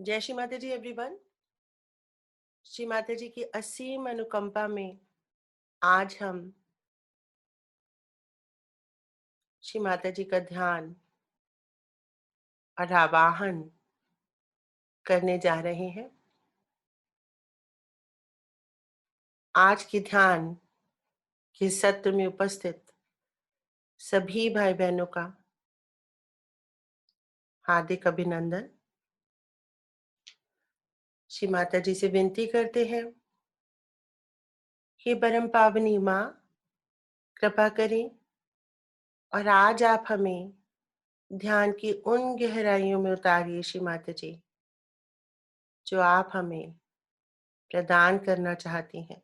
जय श्री माता जी एवरीवन। श्री माता जी की असीम अनुकंपा में आज हम श्री माता जी का ध्यान और आवाहन करने जा रहे हैं। आज के ध्यान के सत्र में उपस्थित सभी भाई बहनों का हार्दिक अभिनंदन। श्री माता जी से विनती करते हैं, हे परम पावनी माँ, कृपा करें और आज आप हमें ध्यान की उन गहराइयों में उतारिए श्री माता जी, जो आप हमें प्रदान करना चाहती हैं।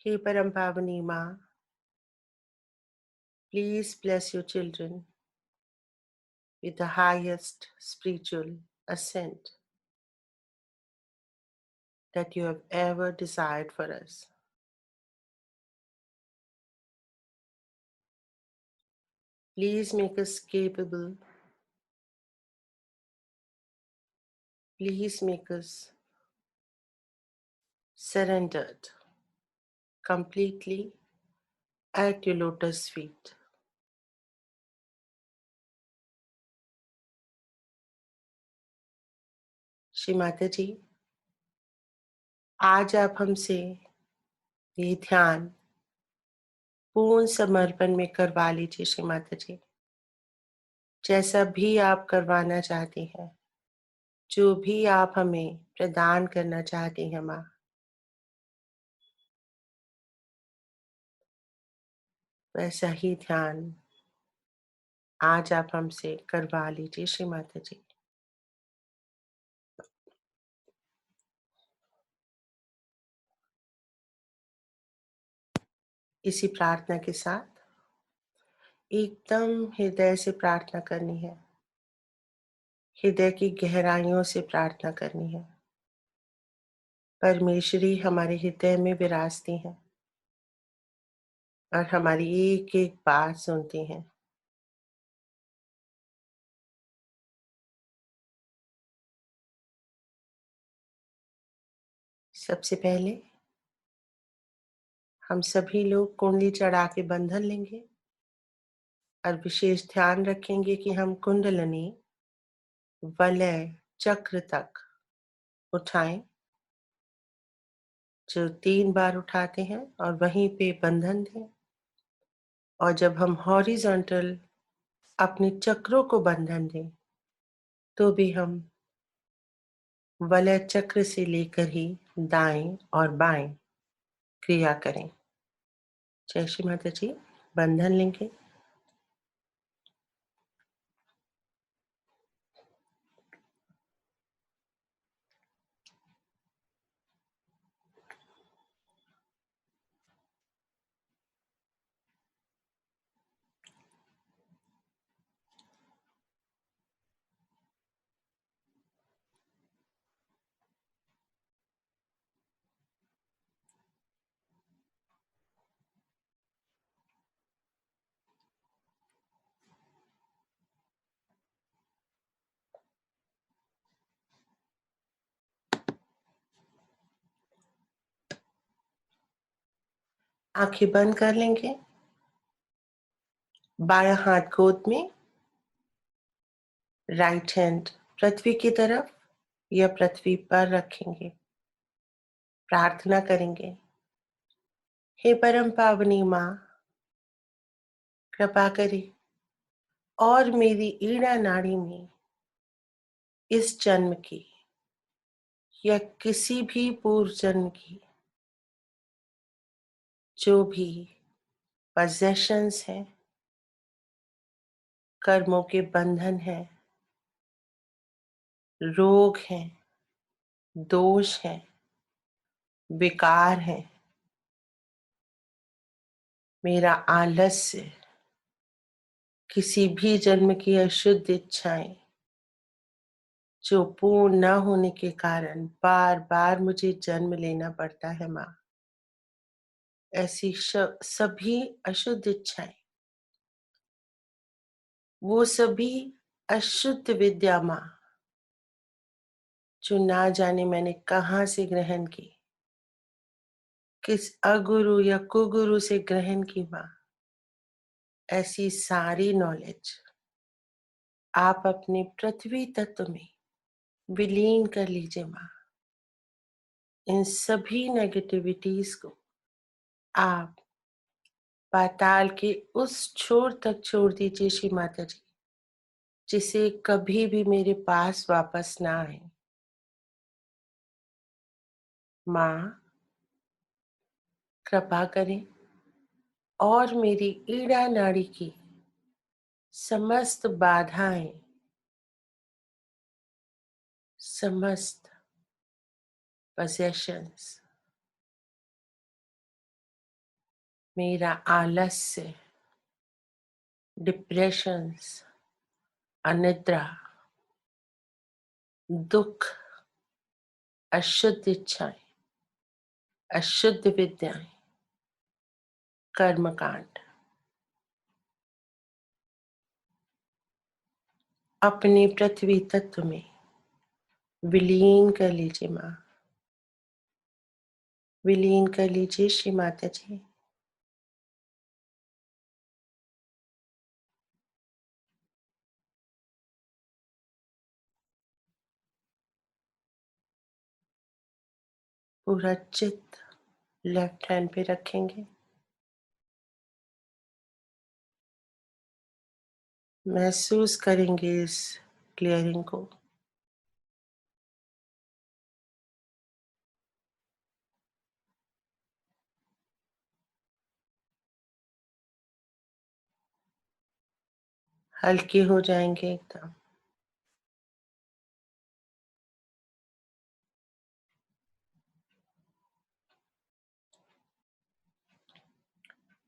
हे परम पावनी माँ, please bless your children with the highest spiritual ascent that you have ever desired for us. Please make us capable. Please make us surrendered completely at your lotus feet. Shri Mata जी, आज आप हमसे ये ध्यान पूर्ण समर्पण में करवा लीजिए श्री माता जी। जैसा भी आप करवाना चाहती हैं, जो भी आप हमें प्रदान करना चाहती हैं माँ, वैसा ही ध्यान आज आप हमसे करवा लीजिए श्री माता जी। इसी प्रार्थना के साथ एकदम हृदय से प्रार्थना करनी है, हृदय की गहराइयों से प्रार्थना करनी है। परमेश्वरी हमारे हृदय में विराजती हैं और हमारी एक एक बात सुनती हैं। सबसे पहले हम सभी लोग कुंडली चढ़ा के बंधन लेंगे और विशेष ध्यान रखेंगे कि हम कुंडलनी वलय चक्र तक उठाएं, जो 3 बार उठाते हैं और वहीं पे बंधन दें। और जब हम हॉरिजॉन्टल अपने चक्रों को बंधन दें, तो भी हम वलय चक्र से लेकर ही दाएं और बाएं क्रिया करें। जय श्री माता जी। बंधन लेंगे। आंखें बंद कर लेंगे। बायां हाथ गोद में, राइट हैंड पृथ्वी की तरफ या पृथ्वी पर रखेंगे। प्रार्थना करेंगे, हे परम पावनी माँ, कृपा करें और मेरी ईड़ा नाड़ी में इस जन्म की या किसी भी पूर्व जन्म की जो भी पजेशंस हैं, कर्मों के बंधन हैं, रोग हैं, दोष हैं, विकार हैं, मेरा आलस्य, किसी भी जन्म की अशुद्ध इच्छाएं जो पूर्ण न होने के कारण बार बार मुझे जन्म लेना पड़ता है माँ, ऐसी सभी अशुद्ध इच्छाएं, वो सभी अशुद्ध विद्या माँ, जो ना जाने मैंने कहाँ से ग्रहण की, किस अगुरु या कुगुरु से ग्रहण की माँ। ऐसी सारी नॉलेज आप अपने पृथ्वी तत्व में विलीन कर लीजिए माँ। इन सभी नेगेटिविटीज को आप पाताल के उस छोर तक छोड़ दीजिए श्री माता जी, जिसे कभी भी मेरे पास वापस ना आए। माँ कृपा करें और मेरी ईड़ा नाड़ी की समस्त बाधाएं, समस्त possessions, मेरा आलस्य, डिप्रेशंस, अनिद्रा, दुख, अशुद्ध इच्छाएं, अशुद्ध विद्याएं, कर्मकांड अपने पृथ्वी तत्व में विलीन कर लीजिए माँ। विलीन कर लीजिए श्री माता जी। पूरा चित्त लेफ्ट हैंड पे रखेंगे। महसूस करेंगे इस क्लियरिंग को। हल्के हो जाएंगे एकदम।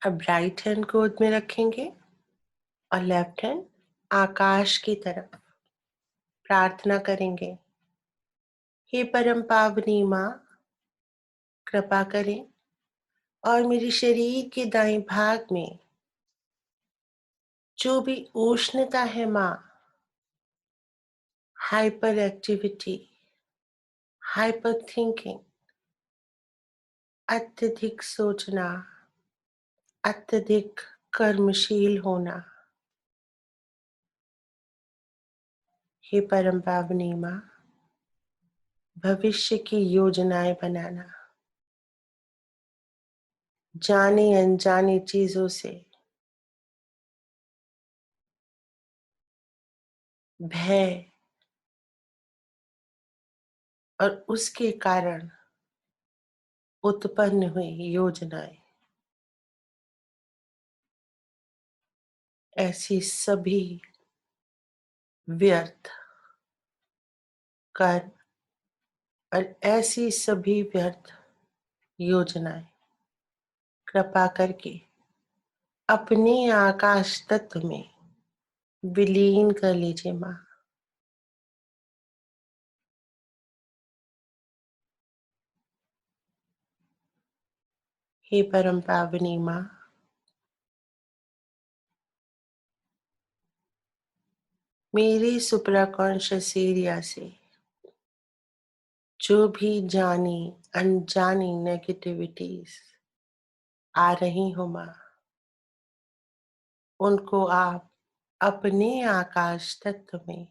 अब राइट हैंड गोद में रखेंगे और लेफ्ट हैंड आकाश की तरफ प्रार्थना करेंगे। हे परम पावनी माँ, कृपा करें और मेरे शरीर के दाएं भाग में जो भी उष्णता है माँ, हाइपर एक्टिविटी, हाइपर थिंकिंग, अत्यधिक सोचना, अत्यधिक कर्मशील होना, हे परम पावनी माँ, भविष्य की योजनाएं बनाना, जाने अनजाने चीजों से भय और उसके कारण उत्पन्न हुई योजनाएं, ऐसी सभी व्यर्थ कर्म और ऐसी सभी व्यर्थ योजनाएं कृपा करके अपने आकाश तत्व में विलीन कर लीजिए माँ। हे परम पावनी माँ, मेरे सुप्राकॉन्शियस एरिया से जो भी जानी अनजानी नेगेटिविटीज आ रही हो माँ, उनको आप अपने आकाश तत्व में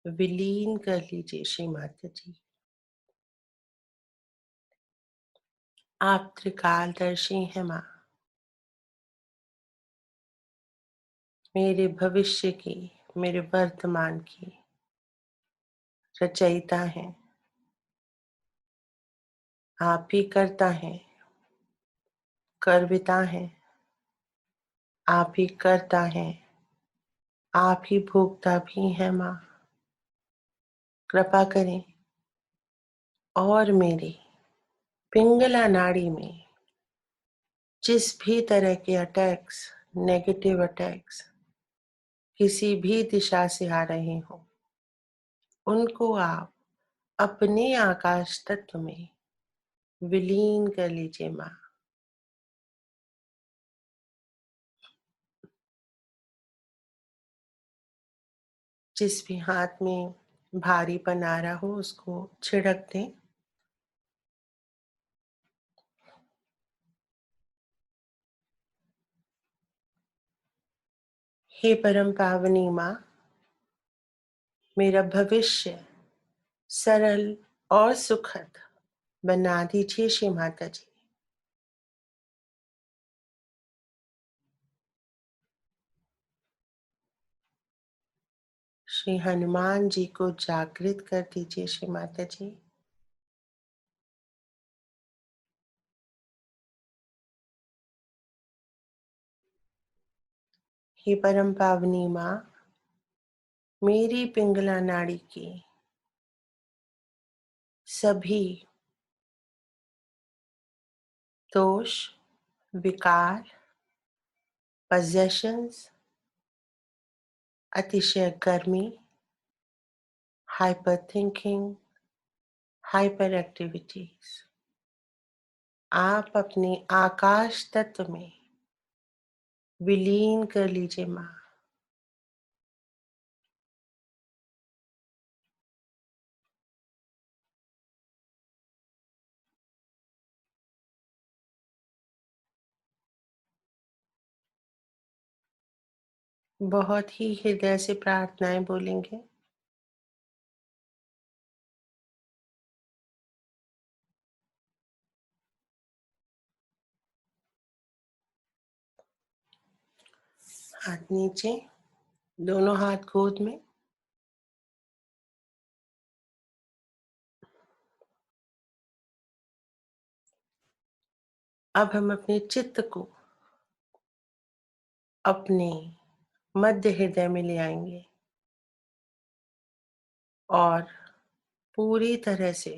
विलीन कर लीजिए श्री माता जी। आप त्रिकालदर्शी हैं माँ, मेरे भविष्य की, मेरे वर्तमान की रचयिता हैं। आप ही करता हैं, कर्विता हैं। आप ही करता हैं, आप ही भोगता भी हैं माँ। कृपा करें और मेरी पिंगला नाड़ी में जिस भी तरह के अटैक्स, नेगेटिव अटैक्स किसी भी दिशा से आ रहे हो, उनको आप अपने आकाश तत्व में विलीन कर लीजिए माँ। जिस भी हाथ में भारीपन आ रहा हो उसको छिड़क दें। हे परम पावनी माँ, मेरा भविष्य सरल और सुखद बना दीजिए श्री माता जी। श्री हनुमान जी को जागृत कर दीजिए श्री माता जी। हे परम पावनी माँ, मेरी पिंगला नाड़ी की सभी दोष, विकार, possessions, अतिशय गर्मी, हाइपर थिंकिंग, हाइपर एक्टिविटीज आप अपने आकाश तत्व में विलीन कर लीजिए माँ। बहुत ही हृदय से प्रार्थनाएं बोलेंगे। हाथ नीचे, दोनों हाथ गोद में। अब हम अपने चित्त को अपने मध्य हृदय में ले आएंगे और पूरी तरह से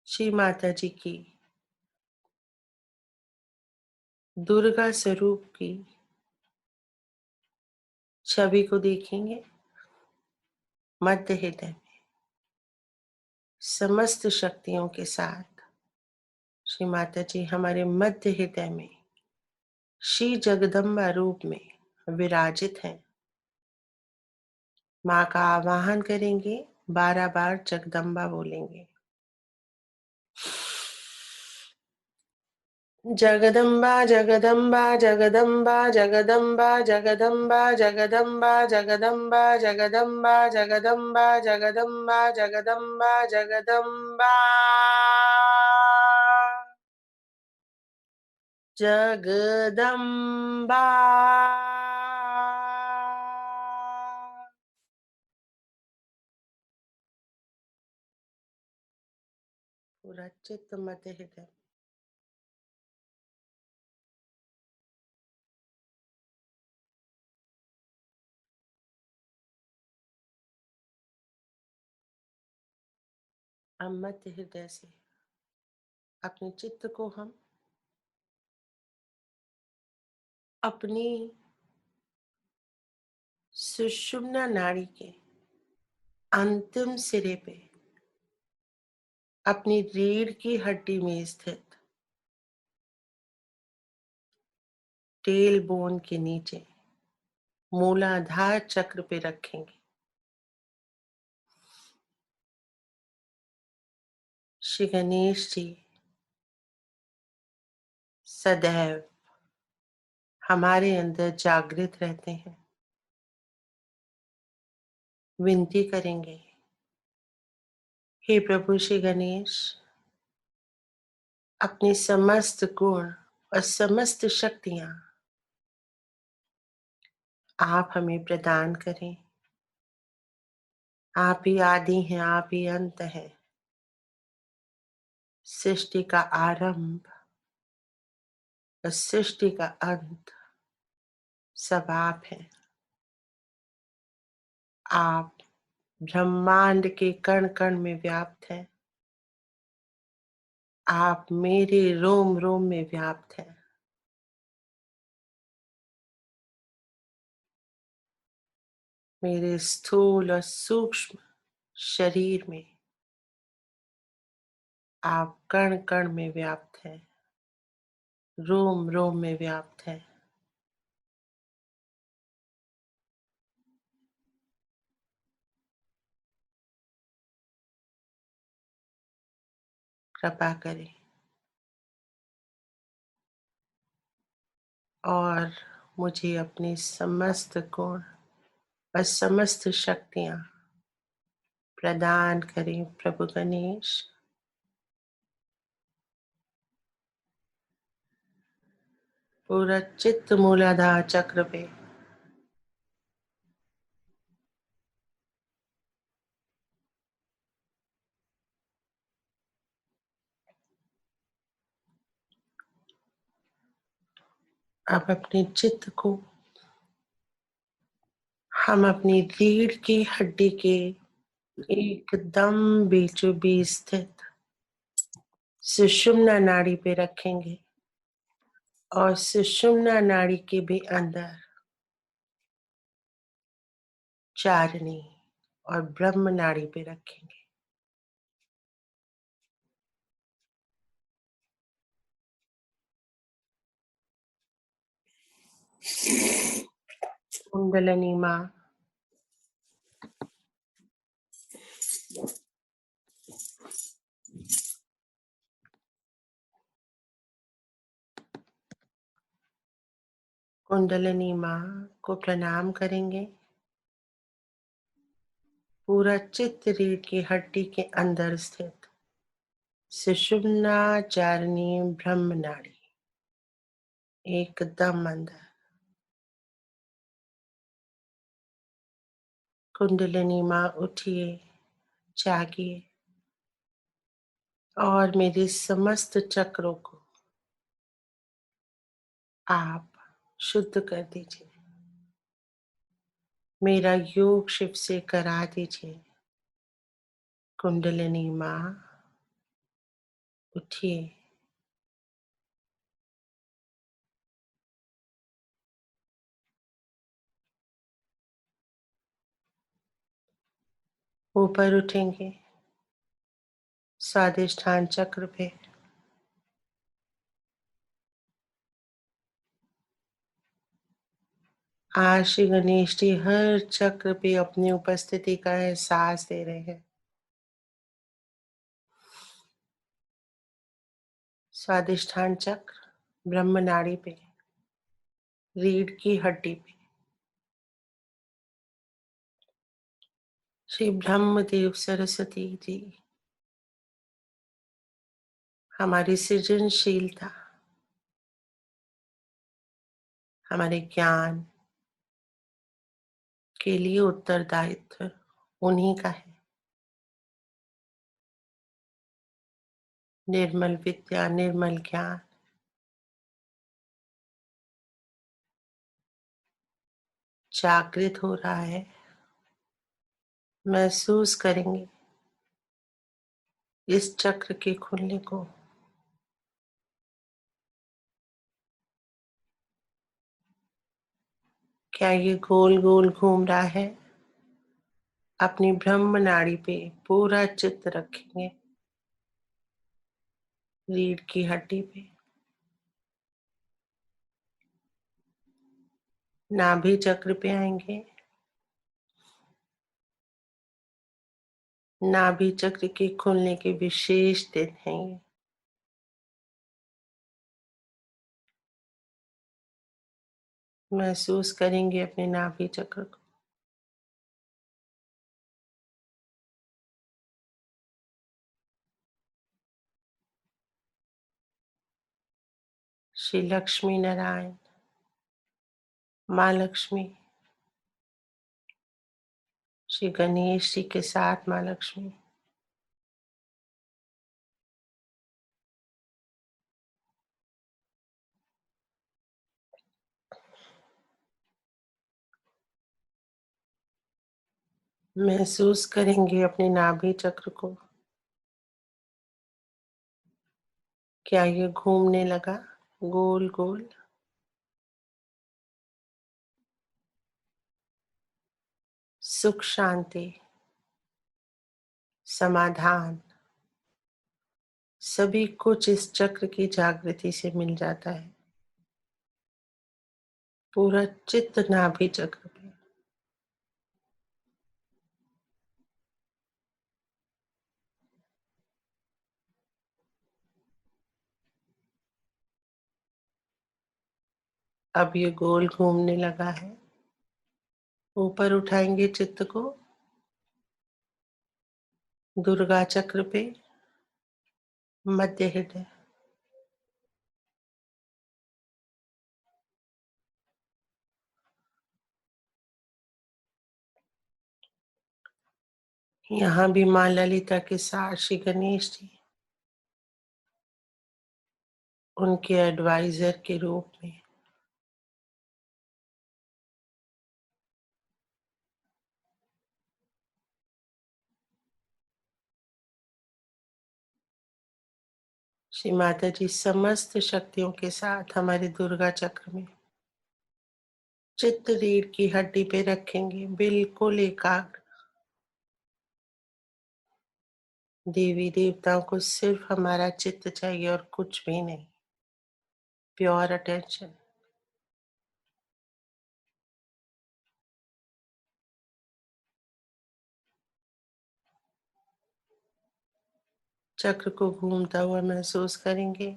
श्री माता जी की दुर्गा स्वरूप की छवि को देखेंगे। मध्य हृदय में समस्त शक्तियों के साथ श्री माता जी हमारे मध्य हृदय में श्री जगदम्बा रूप में विराजित हैं। माँ का आवाहन करेंगे, 12 बार जगदम्बा बोलेंगे। जगदम्बा जगदम्बा जगदम्बा जगदम्बा जगदम्बा जगदम्बा जगदम्बा जगदम्बा जगदम्बा जगदम्बा जगदम्बा जगदम्बा जगदम्बा। पूरा चित्त मध्य हृदय। अब मध्य हृदय से अपने चित्त को हम अपनी सुषुम्ना नाड़ी के अंतिम सिरे पे अपनी रीढ़ की हड्डी में स्थित टेल बोन के नीचे मूलाधार चक्र पे रखेंगे। श्री गणेश जी सदैव हमारे अंदर जागृत रहते हैं। विनती करेंगे, हे प्रभु श्री गणेश, अपनी समस्त गुण और समस्त शक्तियां आप हमें प्रदान करें। आप ही आदि हैं, आप ही अंत हैं। सृष्टि का आरंभ और सृष्टि का अंत सब आप हैं। आप ब्रह्मांड के कण कण में व्याप्त हैं। आप मेरे रोम रोम में व्याप्त हैं। मेरे स्थूल और सूक्ष्म शरीर में आप कण कण में व्याप्त हैं, रोम रोम में व्याप्त हैं। कृपा करें और मुझे अपनी समस्त गुण व समस्त शक्तियाँ प्रदान करें प्रभु गणेश। पूरा चित्त मूलाधार चक्र पे अब अपने चित्त को हम अपनी रीढ़ की हड्डी के एकदम बीचों बीच स्थित सुषुम्ना नाड़ी पे रखेंगे और सुषुम्ना नाड़ी के भी अंदर चारणी और ब्रह्म नाड़ी पे रखेंगे। कुंडलिनी माँ कुंडलिनी माँ को प्रणाम करेंगे। पूरा चित्त रीढ़ की हड्डी के अंदर स्थित सुषुम्ना चारणी ब्रह्म नाड़ी एकदम अंदर। कुंडलिनी माँ उठिए, जागिए और मेरे समस्त चक्रों को आप शुद्ध कर दीजिए। मेरा योग शिव से करा दीजिए। कुंडलिनी माँ उठिए, ऊपर उठेंगे स्वादिष्ठान चक्र पे। आज श्री गणेश जी हर चक्र पे अपनी उपस्थिति का एहसास दे रहे हैं। स्वादिष्ठान चक्र ब्रह्म नाड़ी पे, रीढ़ की हड्डी पे श्री ब्रह्मदेव सरस्वती जी हमारी सृजनशीलता, हमारे ज्ञान के लिए उत्तरदायित्व उन्हीं का है। निर्मल विद्या, निर्मल ज्ञान जागृत हो रहा है। महसूस करेंगे इस चक्र के खुलने को। क्या ये गोल गोल घूम रहा है? अपनी ब्रह्म नाड़ी पे पूरा चित्त रखेंगे, रीढ़ की हड्डी पे, नाभि चक्र पे आएंगे। नाभि चक्र के खुलने के विशेष दिन हैं ये। महसूस करेंगे अपने नाभि चक्र को। श्री लक्ष्मी नारायण, माँ लक्ष्मी, श्री गणेश जी के साथ माँ लक्ष्मी, महसूस करेंगे अपने नाभि चक्र को। क्या ये घूमने लगा गोल गोल? सुख, शांति, समाधान सभी कुछ इस चक्र की जागृति से मिल जाता है। पूरा चित्त नाभि चक्र पे। अब ये गोल घूमने लगा है। ऊपर उठाएंगे चित्त को दुर्गा चक्र पे, मध्य हृदय। यहाँ भी माँ ललिता के साथ श्री गणेश जी उनके एडवाइजर के रूप में। श्री माता जी समस्त शक्तियों के साथ हमारे दुर्गा चक्र में चित्त रीढ़ की हड्डी पे रखेंगे, बिल्कुल एकाग्र। देवी देवताओं को सिर्फ हमारा चित्त चाहिए और कुछ भी नहीं। Pure attention. चक्र को घूमता हुआ महसूस करेंगे।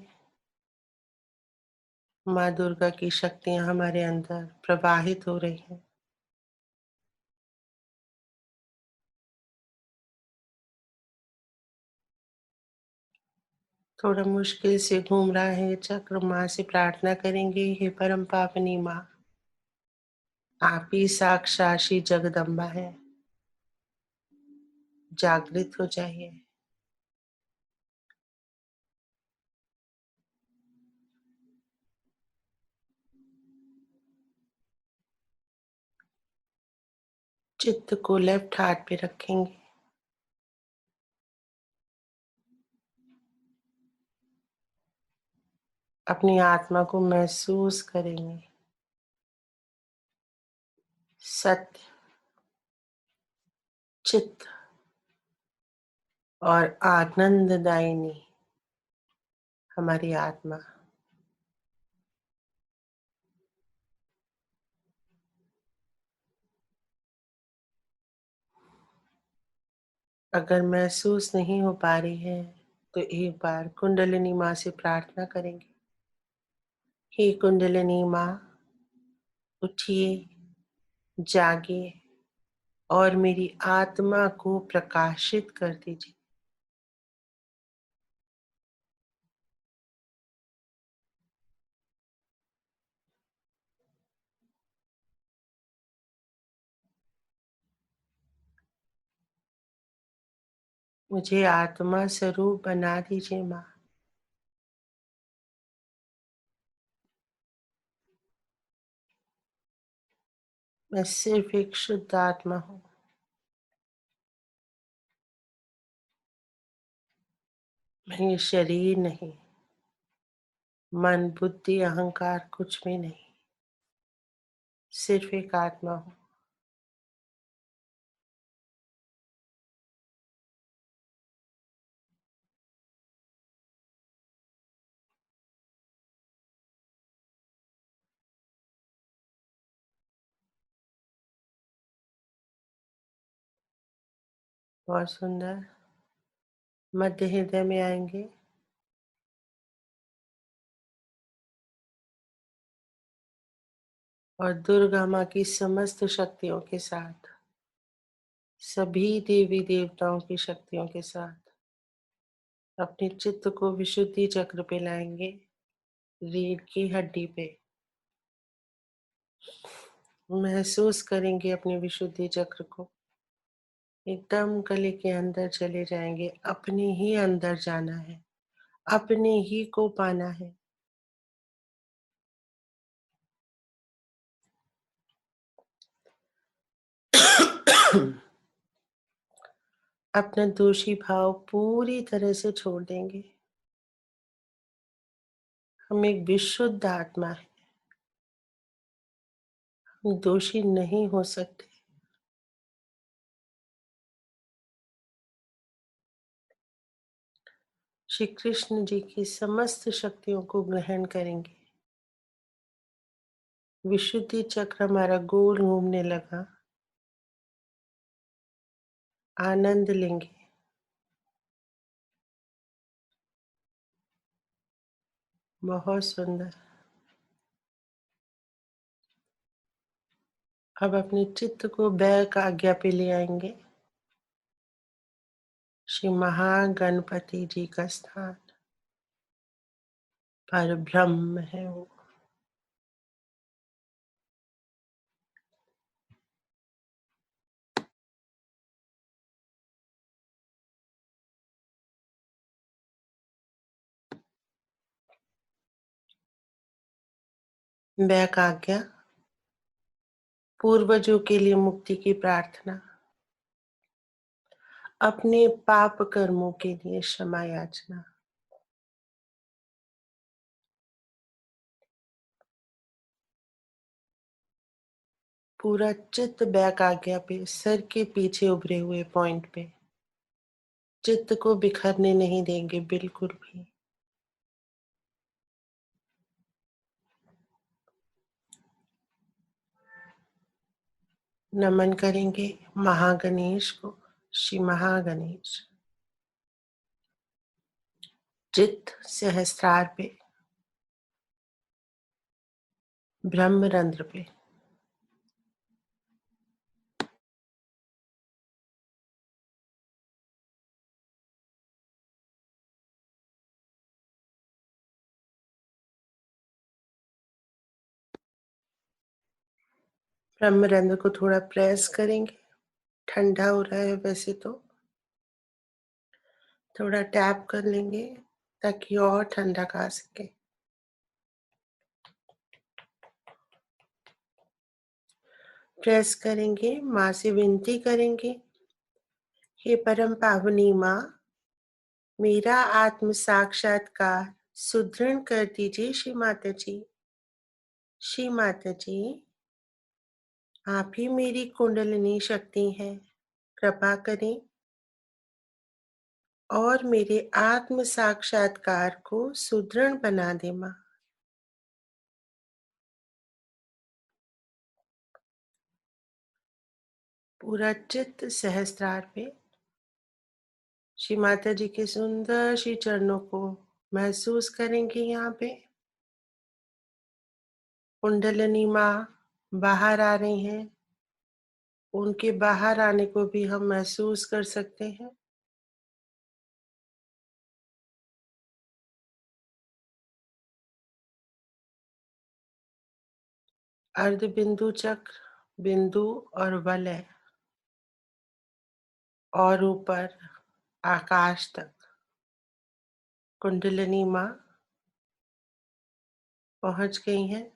माँ दुर्गा की शक्तियां हमारे अंदर प्रवाहित हो रही हैं। थोड़ा मुश्किल से घूम रहा है ये चक्र। माँ से प्रार्थना करेंगे, हे परम पावनी माँ, आप ही साक्षात श्री जगदम्बा है, जागृत हो जाइए। चित्त को लेफ्ट हाथ पे रखेंगे। अपनी आत्मा को महसूस करेंगे। सत्य, चित्त और आनंददायिनी हमारी आत्मा। अगर महसूस नहीं हो पा रही है तो एक बार कुंडलिनी माँ से प्रार्थना करेंगे, हे कुंडलिनी माँ, उठिए, जागिए और मेरी आत्मा को प्रकाशित कर दीजिए। मुझे आत्मा स्वरूप बना दीजिए माँ। मैं सिर्फ एक शुद्ध आत्मा हूँ। मैं ये शरीर नहीं, मन बुद्धि अहंकार कुछ भी नहीं, सिर्फ एक आत्मा हूँ। बहुत सुंदर। मध्य हृदय में आएंगे और दुर्गा माँ की समस्त शक्तियों के साथ, सभी देवी देवताओं की शक्तियों के साथ अपने चित्त को विशुद्धि चक्र पे लाएंगे, रीढ़ की हड्डी पे। महसूस करेंगे अपने विशुद्धि चक्र को। एकदम गले के अंदर चले जाएंगे। अपने ही अंदर जाना है, अपने ही को पाना है। अपना दोषी भाव पूरी तरह से छोड़ देंगे। हम एक विशुद्ध आत्मा है, हम दोषी नहीं हो सकते। श्री कृष्ण जी की समस्त शक्तियों को ग्रहण करेंगे। विशुद्धि चक्र हमारा गोल घूमने लगा। आनंद लेंगे। बहुत सुंदर। अब अपने चित्त को बैक आज्ञा पे ले आएंगे। श्री महागणपति जी का स्थान पर ब्रह्म है वो। बैक आज्ञा। पूर्वजों के लिए मुक्ति की प्रार्थना। अपने पाप कर्मों के लिए क्षमा याचना। पूरा चित्त बैक आज्ञा पे, सर के पीछे उभरे हुए पॉइंट पे। चित्त को बिखरने नहीं देंगे बिल्कुल भी। नमन करेंगे महागणेश को। श्री महागणेश। चित्त सहस्त्रार पे, ब्रह्मरंध्र पे। ब्रह्मरंध्र को थोड़ा प्रेस करेंगे। ठंडा हो रहा है वैसे तो, थोड़ा टैप कर लेंगे ताकि और ठंडा खा सके। प्रेस करेंगे, माँ से विनती करेंगे, हे परम पावनी माँ, मेरा आत्म साक्षात्कार सुदृढ़ कर दीजिए श्री माता जी। श्री माता जी, आप ही मेरी कुंडलिनी शक्ति हैं, कृपा करें और मेरे आत्म साक्षात्कार को सुदृढ़ बना दे माँ। पूरा चित्त सहस्त्रार पे श्री माता जी के सुंदर श्री चरणों को महसूस करेंगे। यहाँ पे कुंडलिनी माँ बाहर आ रही हैं, उनके बाहर आने को भी हम महसूस कर सकते हैं। अर्ध बिंदु चक्र, बिंदु और वलय और ऊपर आकाश तक कुंडलिनी माँ पहुंच गई हैं।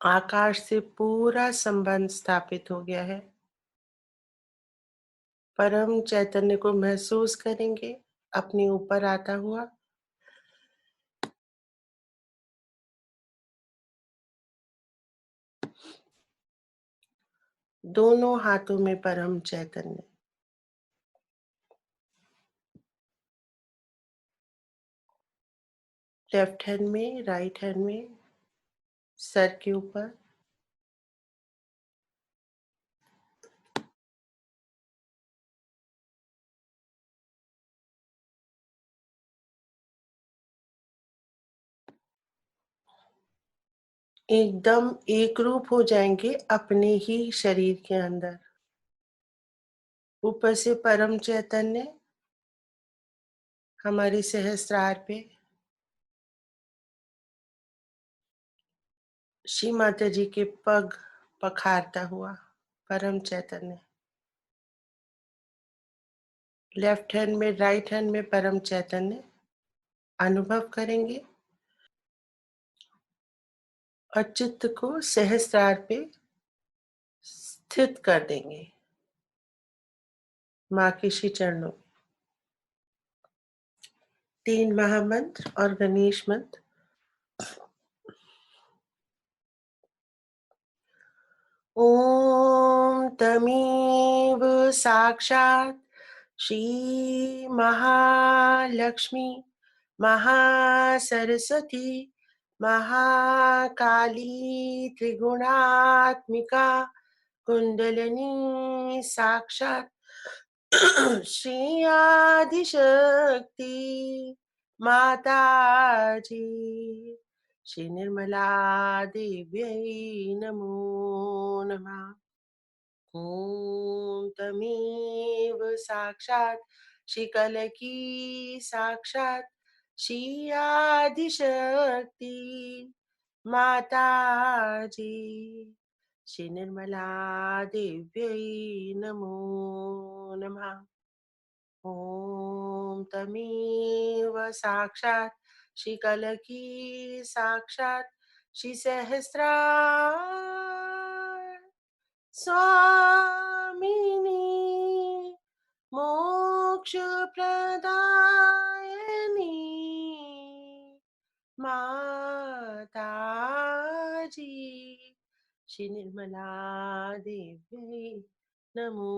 आकाश से पूरा संबंध स्थापित हो गया है। परम चैतन्य को महसूस करेंगे अपने ऊपर आता हुआ। दोनों हाथों में परम चैतन्य, लेफ्ट हैंड में, राइट हैंड में, सर के ऊपर। एकदम एक रूप हो जाएंगे अपने ही शरीर के अंदर। ऊपर से परम चैतन्य हमारे सहस्त्रार पे, श्री माता जी के पग पखारता हुआ परम चैतन्य। लेफ्ट हैंड में, राइट हैंड में परम चैतन्य अनुभव करेंगे और चित्त को सहस्त्रार पे स्थित कर देंगे माँ के श्री चरणों में। 3 महामंत्र और गणेश मंत्र। ओम तमेव साक्षात् श्री महालक्ष्मी महासरस्वती महाकाली त्रिगुणात्मिका कुंडलिनी साक्षात् श्री आदिशक्ति माता जी। श्री निर्मला देव्यै नमो नमः। ॐ तमेव साक्षात् श्री कलकी साक्षात् श्री आदिशक्ति माताजी श्री निर्मला देव्यै नमो नमः। ॐ तमेव साक्षात् श्री कलकी साक्षात् श्री सहस्रार स्वामिनी मोक्ष प्रदायिनी माताजी श्री निर्मला देवी नमो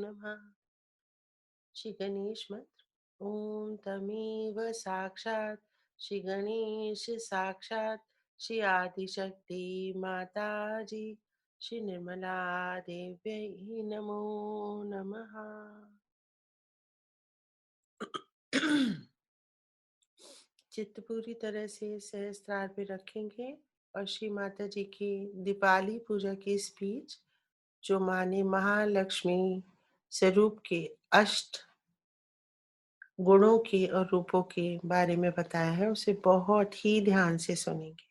नमः। श्री गणेश मंत्र। ओम तमेव साक्षात् श्री गणेश साक्षात् श्री आदिशक्ति माताजी श्री निर्मला देव्यै नमो नमः। चित्त पूरी तरह से सहस्त्रार पे रखेंगे और श्री माता जी की दीपावली पूजा की स्पीच जो माँ ने महालक्ष्मी स्वरूप के अष्ट गुणों के और रूपों के बारे में बताया है उसे बहुत ही ध्यान से सुनेंगे।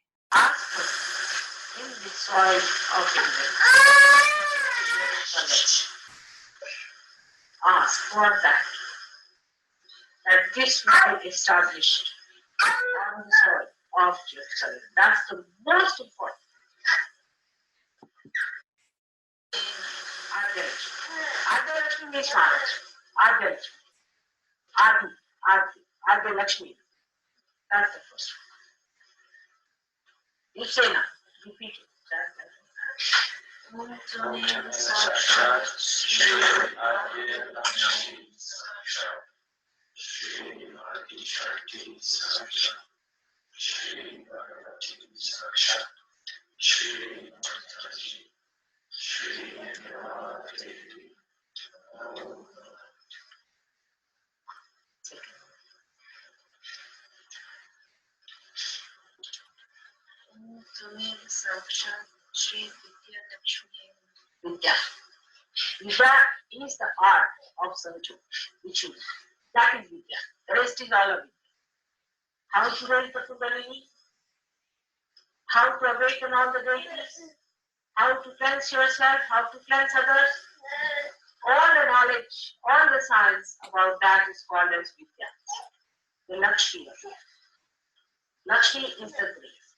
Ask for that this will be established on the soil of Jerusalem. That's the most important. Adyalakshmi means Maharaj. Adyalakshmi. That's the first one. You say now. Repeat it. Sakshat Shri Adyalakshmi Sakshat Shri Adishakti Sakshat Shri Bhagavati Sakshat Shri Mataji Shri Nirmala Tamil Sakshat Shri Vidya Lakshmi. Vidya. Vidya is the art of servitude, which is that is Vidya. The rest is all of it. How to raise the Kundalini, how to awaken all the deities, how to cleanse yourself, how to cleanse others. All the knowledge, all the science about that is called as Vidya. The Lakshmi. Lakshmi is the grace.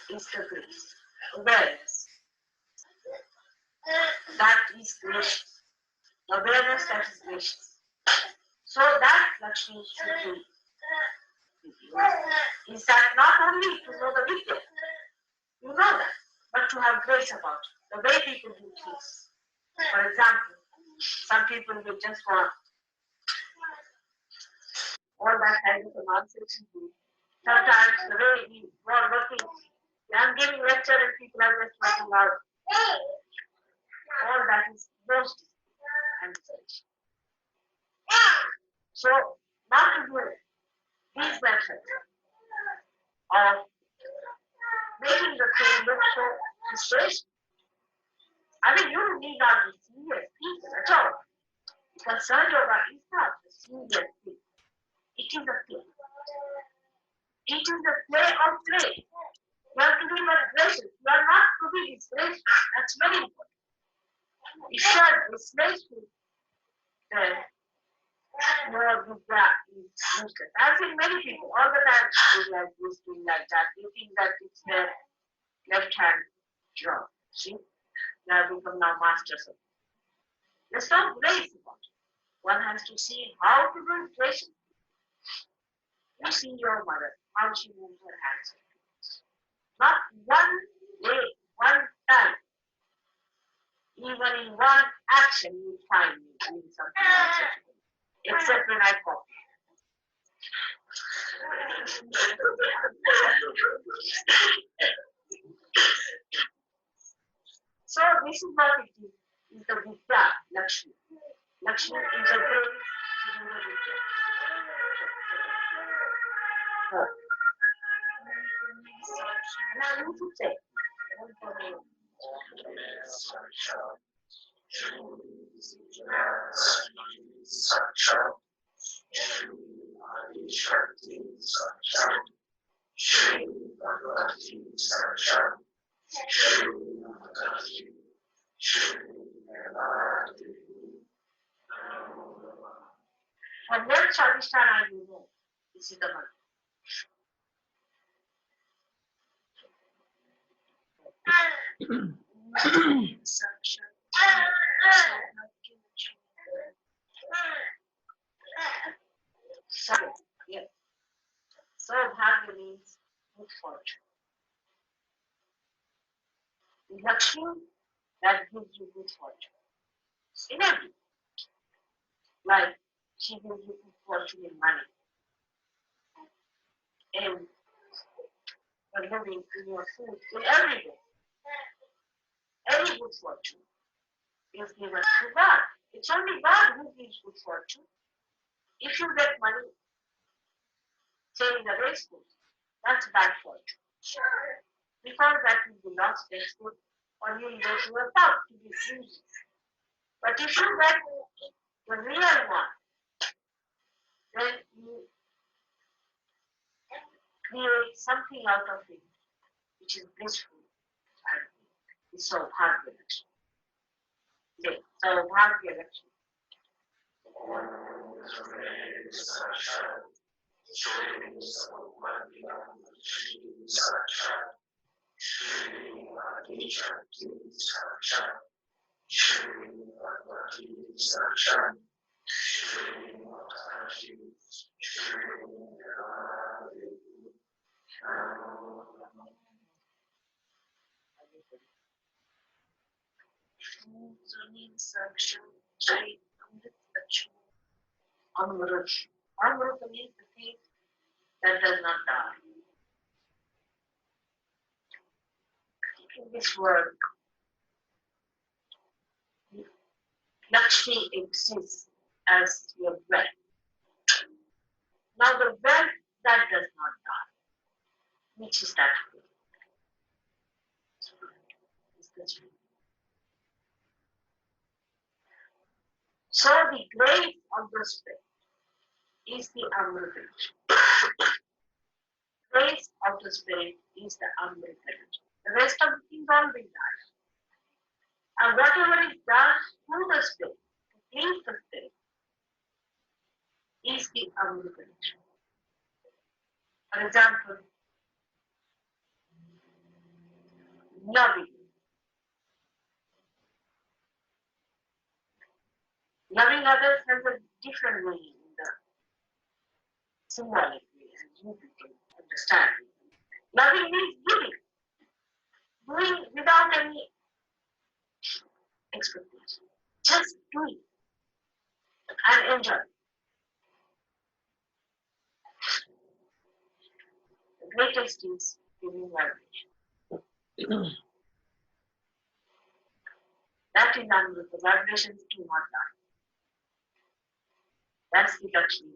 Is the grace. Awareness. That is gracious. Awareness that is gracious. So that Lakshmi should be. Is that not only to know the Vidya, you know that, but to have grace about it. The way people do things. For example, some people will just want all that kind of nonsense. Sometimes the way we are working, I'm giving lecture and people are just talking out. All that is most and such. So, now to do these methods of making the thing look so disgraceful. I mean, you need not be serious people at all. Concerned yoga is not a serious thing. It is a play. It is the play of play. You have to be very gracious. You are not to be disgraceful. That's very important. If you are disgraceful, then your Vidya is useless. I've seen many people all the time doing like this, doing like that. You think that it's their left hand job. See? They have become now masters of it. There's no grace about it. One has to see how to do it gracefully. You see your mother, how she moves her hands. Not one day, one time, even in one action, you find me doing something else, except when I copy. So this is what it is the Vidya, Lakshmi. Lakshmi is the grace, is the Vidya. Now you should say. And then Shadisthana, you know, this is the one. Yes. So Bhagya means good fortune. Lakshmi, that gives you good fortune. In everything. Like she gives you good fortune in money. And for living in your food, in every day. Any good fortune is given to God. It's only God who gives good fortune. If you get money, say in the race course, that's bad fortune. Because that will be lost race course, or you will go to a pub to be used. But if you get the real one, then you create something out of it, which is blissful. It's so Bhagya Lakshmi. Okay, so Bhagya Lakshmi. Amrut. Amrut means the thing that does not die. In this world, Lakshmi exists as your wealth. Now the wealth that does not die, which is that way? Is this way? So the grace of the spirit is the Amrita. Grace of the spirit is the Amrita. The rest of the things always die. And whatever is done through the spirit, to please the spirit, is the Amrita. For example, loving. Loving others has a different meaning in the symbolic way, and you can understand. Loving means giving. Doing without any expectation. Just doing and enjoy. The greatest is giving vibration. That is Amrita. The vibrations do not die. That's the Lakshmi.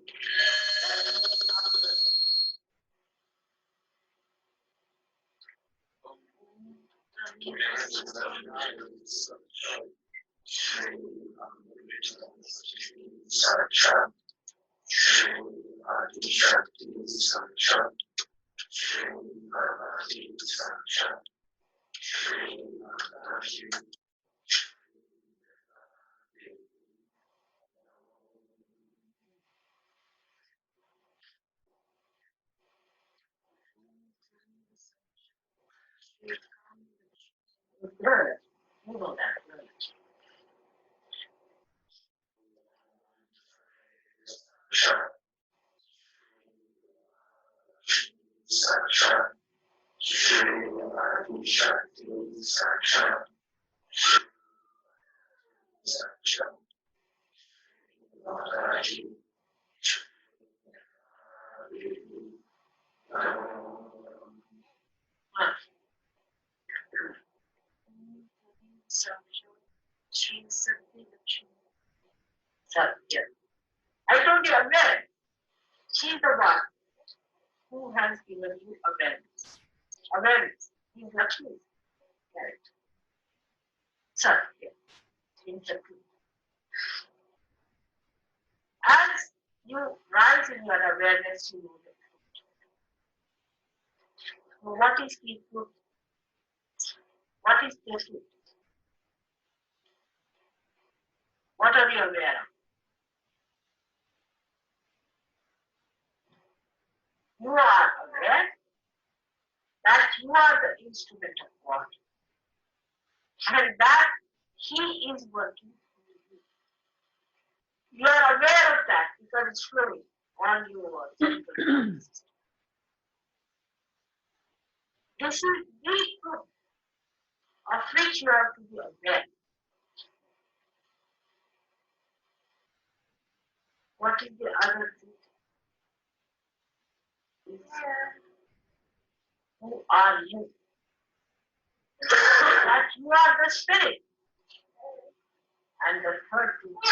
Bird, you know that bird. Satya. I told you awareness. She is the one who has given you awareness. awareness. He is Lakshmi's character. Satya, in the truth. As you rise in your awareness, you know the truth. So what is the truth? What is the truth? What are you aware of? You are aware that you are the instrument of God and that He is working through you. You are aware of that because it's flowing on your central nervous system. This is the truth of which you have to be aware. What is the other truth? Who are you? That you are the spirit. And the third truth is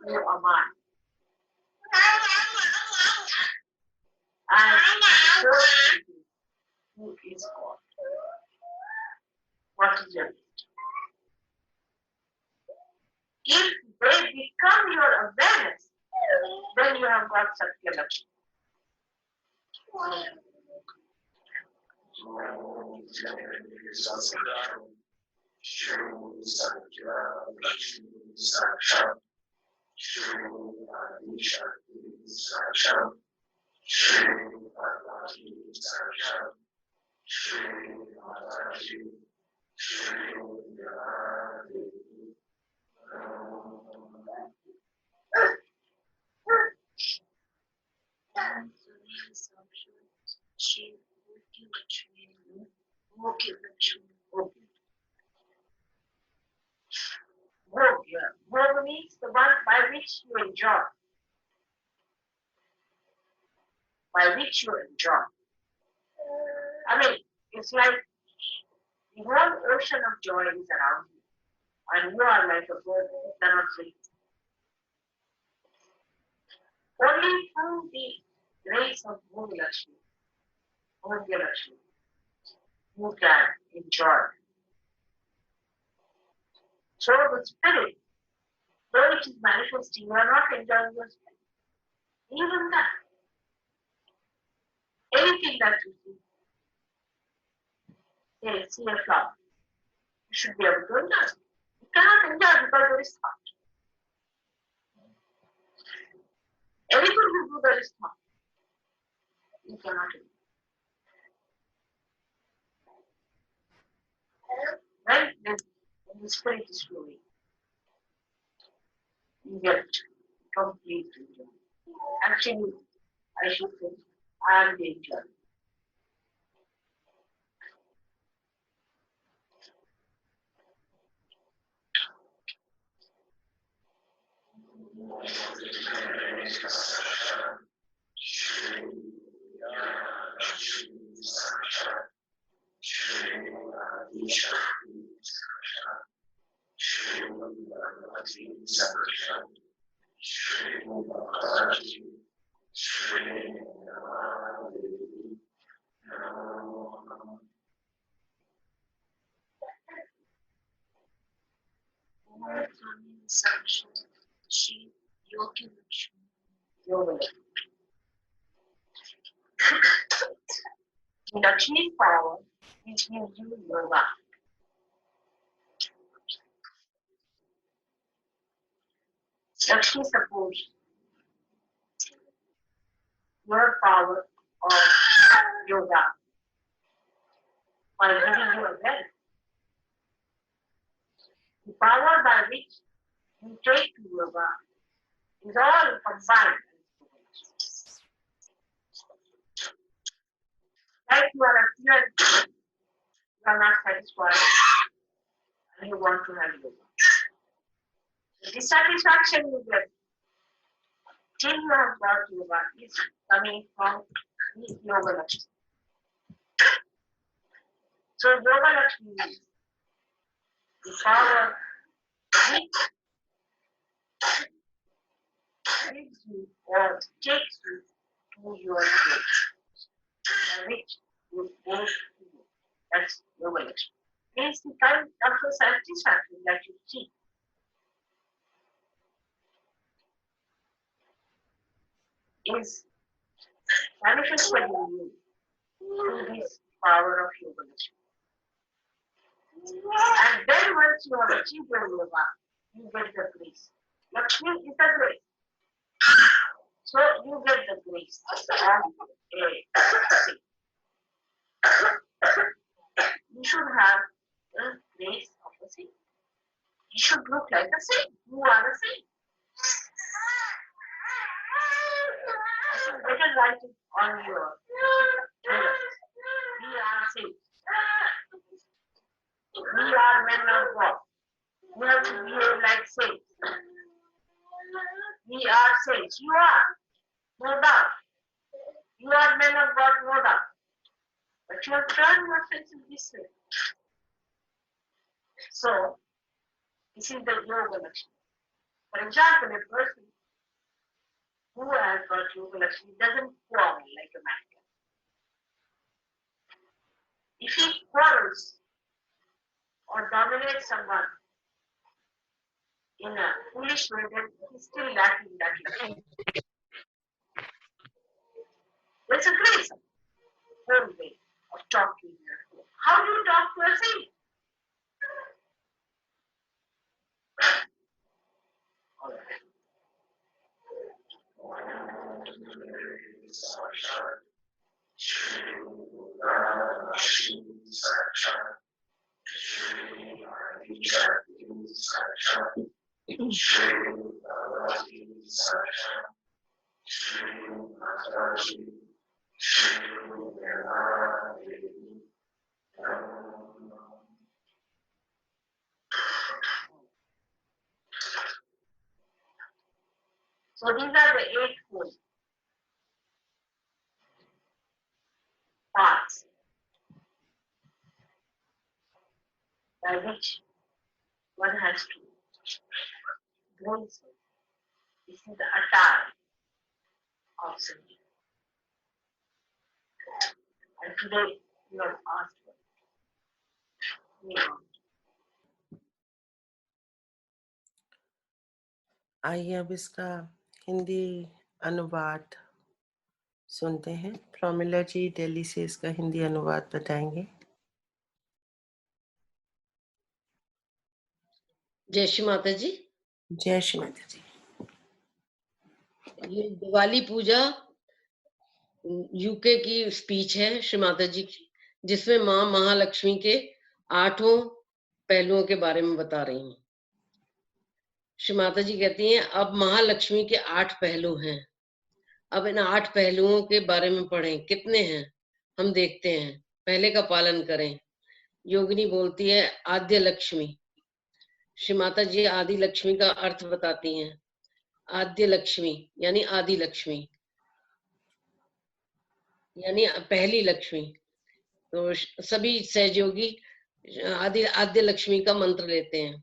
who am I? And the fourth truth is who is God? What is your nature? If they become your awareness, then you have got Satya Lakshmi. Bhog means the one by which you enjoy. By which you enjoy. I mean, it's like the whole ocean of joy is around you. And you are like a bird who cannot sleep. Only through the grace of Bhogya Lakshmi, you can enjoy. So the spirit, though it is manifesting, you are not enjoying your spirit. Even that. Anything that you see, say, see a flower, you should be able to enjoy. You cannot enjoy because there is thought. Anything you do, there is thought. You cannot enjoy. When the spirit is flowing, you get complete enjoyment. Actually, I should say, I am the enjoyment. Lakshmi's power, which gives you yoga. Lakshmi supports your power of yoga by giving you a wealth. The power by which you take to yoga is all combined. Like you are a student, you are not satisfied, and you want to have yoga. The dissatisfaction you get till you have got yoga is coming from the Yoga Lakshmi. So Yoga Lakshmi is the power which gives you or takes you to your state, by which you gain power of Yoga Lakshmi. And then once you have achieved your yoga, you get the grace. Lakshmi is the grace. So you get the grace of a saint. You should have the grace of a saint. You should look like a saint. You are a saint. So better write it on your mirror. We are saints. We are men of God. We have to behave like saints. We are saints. You are. No doubt. You are men of God, no doubt. But you have turned your face in this way. So, this is the Yoga Lakshmi. For example, a person who has got Yoga Lakshmi doesn't quarrel like a man. If he quarrels or dominates someone in a foolish way, then he's still lacking that Lakshmi. There's a grace, whole way of talking. How do you talk to a saint? So these are the 8 parts by which one has to go inside. This is the attire of Sangeet. And today you have asked for it. आइए अब इसका हिंदी अनुवाद सुनते हैं। प्रमिला जी दिल्ली से इसका हिंदी अनुवाद बताएंगे। जय श्री माता जी। जय श्री माता जी। ये दिवाली पूजा यूके की स्पीच है श्री माता जी की, जिसमें माँ महालक्ष्मी के 8 पहलुओं के बारे में बता रही हूँ। श्री माता जी कहती हैं अब महालक्ष्मी के 8 पहलू हैं। अब इन 8 पहलुओं के बारे में पढ़ें। कितने हैं हम देखते हैं, पहले का पालन करें। योगिनी बोलती है आद्य लक्ष्मी। श्री माता जी आदि लक्ष्मी का अर्थ बताती हैं। आद्य लक्ष्मी यानी आदि लक्ष्मी यानी पहली लक्ष्मी। तो सभी सहयोगी आद्य लक्ष्मी का मंत्र लेते हैं।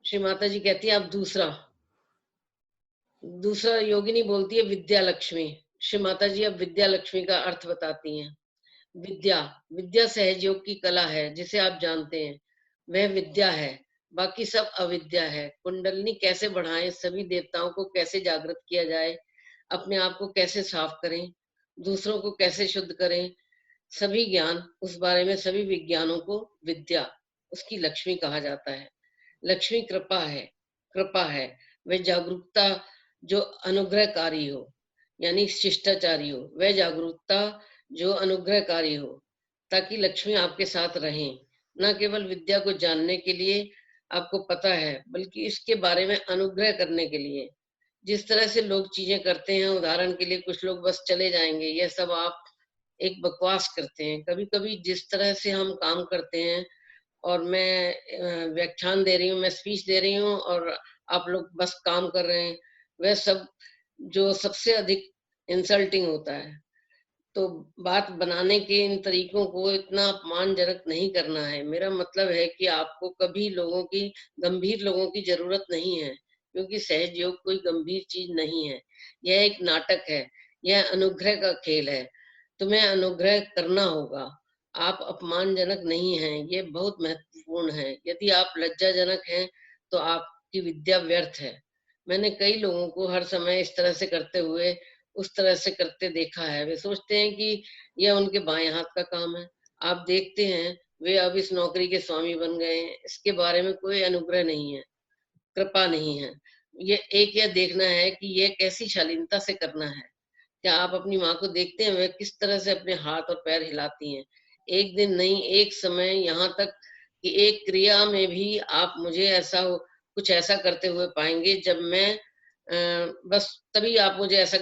श्री माता जी कहती है अब दूसरा योगिनी बोलती है विद्या लक्ष्मी। श्री माता जी अब विद्या लक्ष्मी का अर्थ बताती हैं। विद्या सहयोग की कला है, जिसे आप जानते हैं वह विद्या है, बाकी सब अविद्या है। कुंडलिनी कैसे बढ़ाएं, सभी देवताओं को कैसे जागृत किया जाए, अपने आप को कैसे साफ करें, दूसरों को कैसे शुद्ध करें, सभी ज्ञान, उस बारे में सभी विज्ञानों को विद्या, उसकी लक्ष्मी कहा जाता है। लक्ष्मी कृपा है वह जागरूकता जो अनुग्रहकारी हो, यानी शिष्टाचारी हो, वह जागरूकता जो अनुग्रहकारी हो, ताकि लक्ष्मी आपके साथ रहें। न केवल विद्या को जानने के लिए आपको पता है, बल्कि इसके बारे में अनुग्रह करने के लिए। जिस तरह से लोग चीजें करते हैं, उदाहरण के लिए कुछ लोग बस चले जाएंगे, यह सब आप एक बकवास करते हैं। कभी कभी जिस तरह से हम काम करते हैं, और मैं व्याख्यान दे रही हूँ, मैं स्पीच दे रही हूँ और आप लोग बस काम कर रहे हैं, वह सब जो सबसे अधिक इंसल्टिंग होता है। तो बात बनाने के इन तरीकों को इतना अपमानजनक नहीं करना है। मेरा मतलब है कि आपको कभी गंभीर लोगों की जरूरत नहीं है, क्योंकि सहज योग कोई गंभीर चीज नहीं है। यह एक नाटक है, यह अनुग्रह का खेल है। तुम्हें अनुग्रह करना होगा, आप अपमानजनक नहीं हैं, ये बहुत महत्वपूर्ण है। यदि आप लज्जाजनक हैं तो आपकी विद्या व्यर्थ है। मैंने कई लोगों को हर समय इस तरह से करते हुए उस तरह से करते देखा है। वे सोचते हैं कि यह उनके बाएं हाथ का काम है, आप देखते हैं वे अब इस नौकरी के स्वामी बन गए हैं, इसके बारे में कोई अनुग्रह नहीं है, कृपा नहीं है। ये एक यह देखना है कि ये कैसी शालीनता से करना है। क्या आप अपनी माँ को देखते हैं वह किस तरह से अपने हाथ और पैर हिलाती हैं? एक दिन नहीं, एक समय, यहाँ तक कि एक क्रिया में भी आप मुझे कुछ ऐसा करते हुए पाएंगे जब मैं बस तभी आप मुझे ऐसा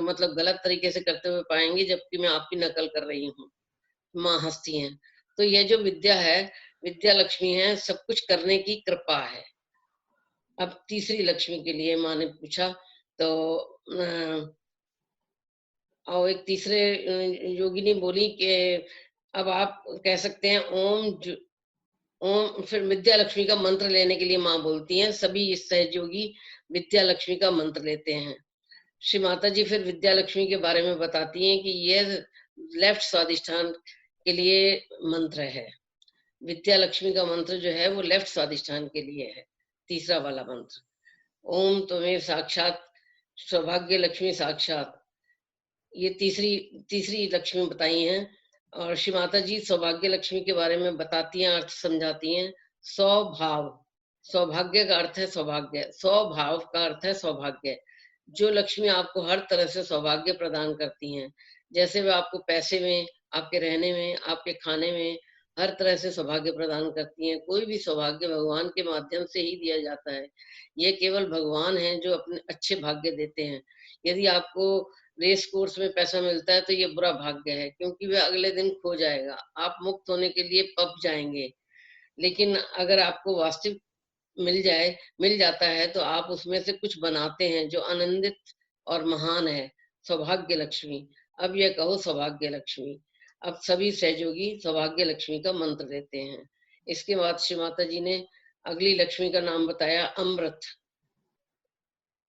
मतलब गलत तरीके से करते हुए पाएंगे जबकि मैं आपकी नकल कर रही हूँ। माँ हंसती हैं। तो ये जो विद्या है, विद्या लक्ष्मी है, सब कुछ करने की कृपा है। अब तीसरी लक्ष्मी के लिए माँ ने पूछा, तो और एक तीसरे योगिनी बोली कि अब आप कह सकते हैं ओम। फिर विद्या लक्ष्मी का मंत्र लेने के लिए माँ बोलती हैं, सभी सहयोगी विद्या लक्ष्मी का मंत्र लेते हैं। श्री माता जी फिर विद्या लक्ष्मी के बारे में बताती हैं कि ये लेफ्ट स्वादिष्ठान के लिए मंत्र है। विद्या लक्ष्मी का मंत्र जो है वो लेफ्ट स्वादिष्ठान के लिए है, तीसरा वाला मंत्र। ओम त्वमेव साक्षात सौभाग्य लक्ष्मी साक्षात, ये तीसरी तीसरी लक्ष्मी बताई हैं। और श्री माता जी सौभाग्य लक्ष्मी के बारे में बताती हैं, अर्थ समझाती हैं। सौभाव, सौभाग्य का अर्थ है सौभाग्य, स्वभाव का अर्थ है सौभाग्य। जो लक्ष्मी आपको हर तरह से सौभाग्य प्रदान करती हैं, जैसे वे आपको पैसे में, आपके रहने में, आपके खाने में, हर तरह से सौभाग्य प्रदान करती हैं। कोई भी सौभाग्य भगवान के माध्यम से ही दिया जाता है। ये केवल भगवान हैं जो अपने अच्छे भाग्य देते हैं। यदि आपको रेस कोर्स में पैसा मिलता है तो ये बुरा भाग्य है, क्योंकि वह अगले दिन खो जाएगा। आप मुक्त होने के लिए पब जाएंगे। लेकिन अगर आपको वास्तविक मिल जाता है तो आप उसमें से कुछ बनाते हैं जो आनंदित और महान है। सौभाग्य लक्ष्मी। अब यह कहो सौभाग्य लक्ष्मी। अब सभी सहयोगी सौभाग्य लक्ष्मी का मंत्र लेते हैं। इसके बाद श्री माता जी ने अगली लक्ष्मी का नाम बताया अमृत।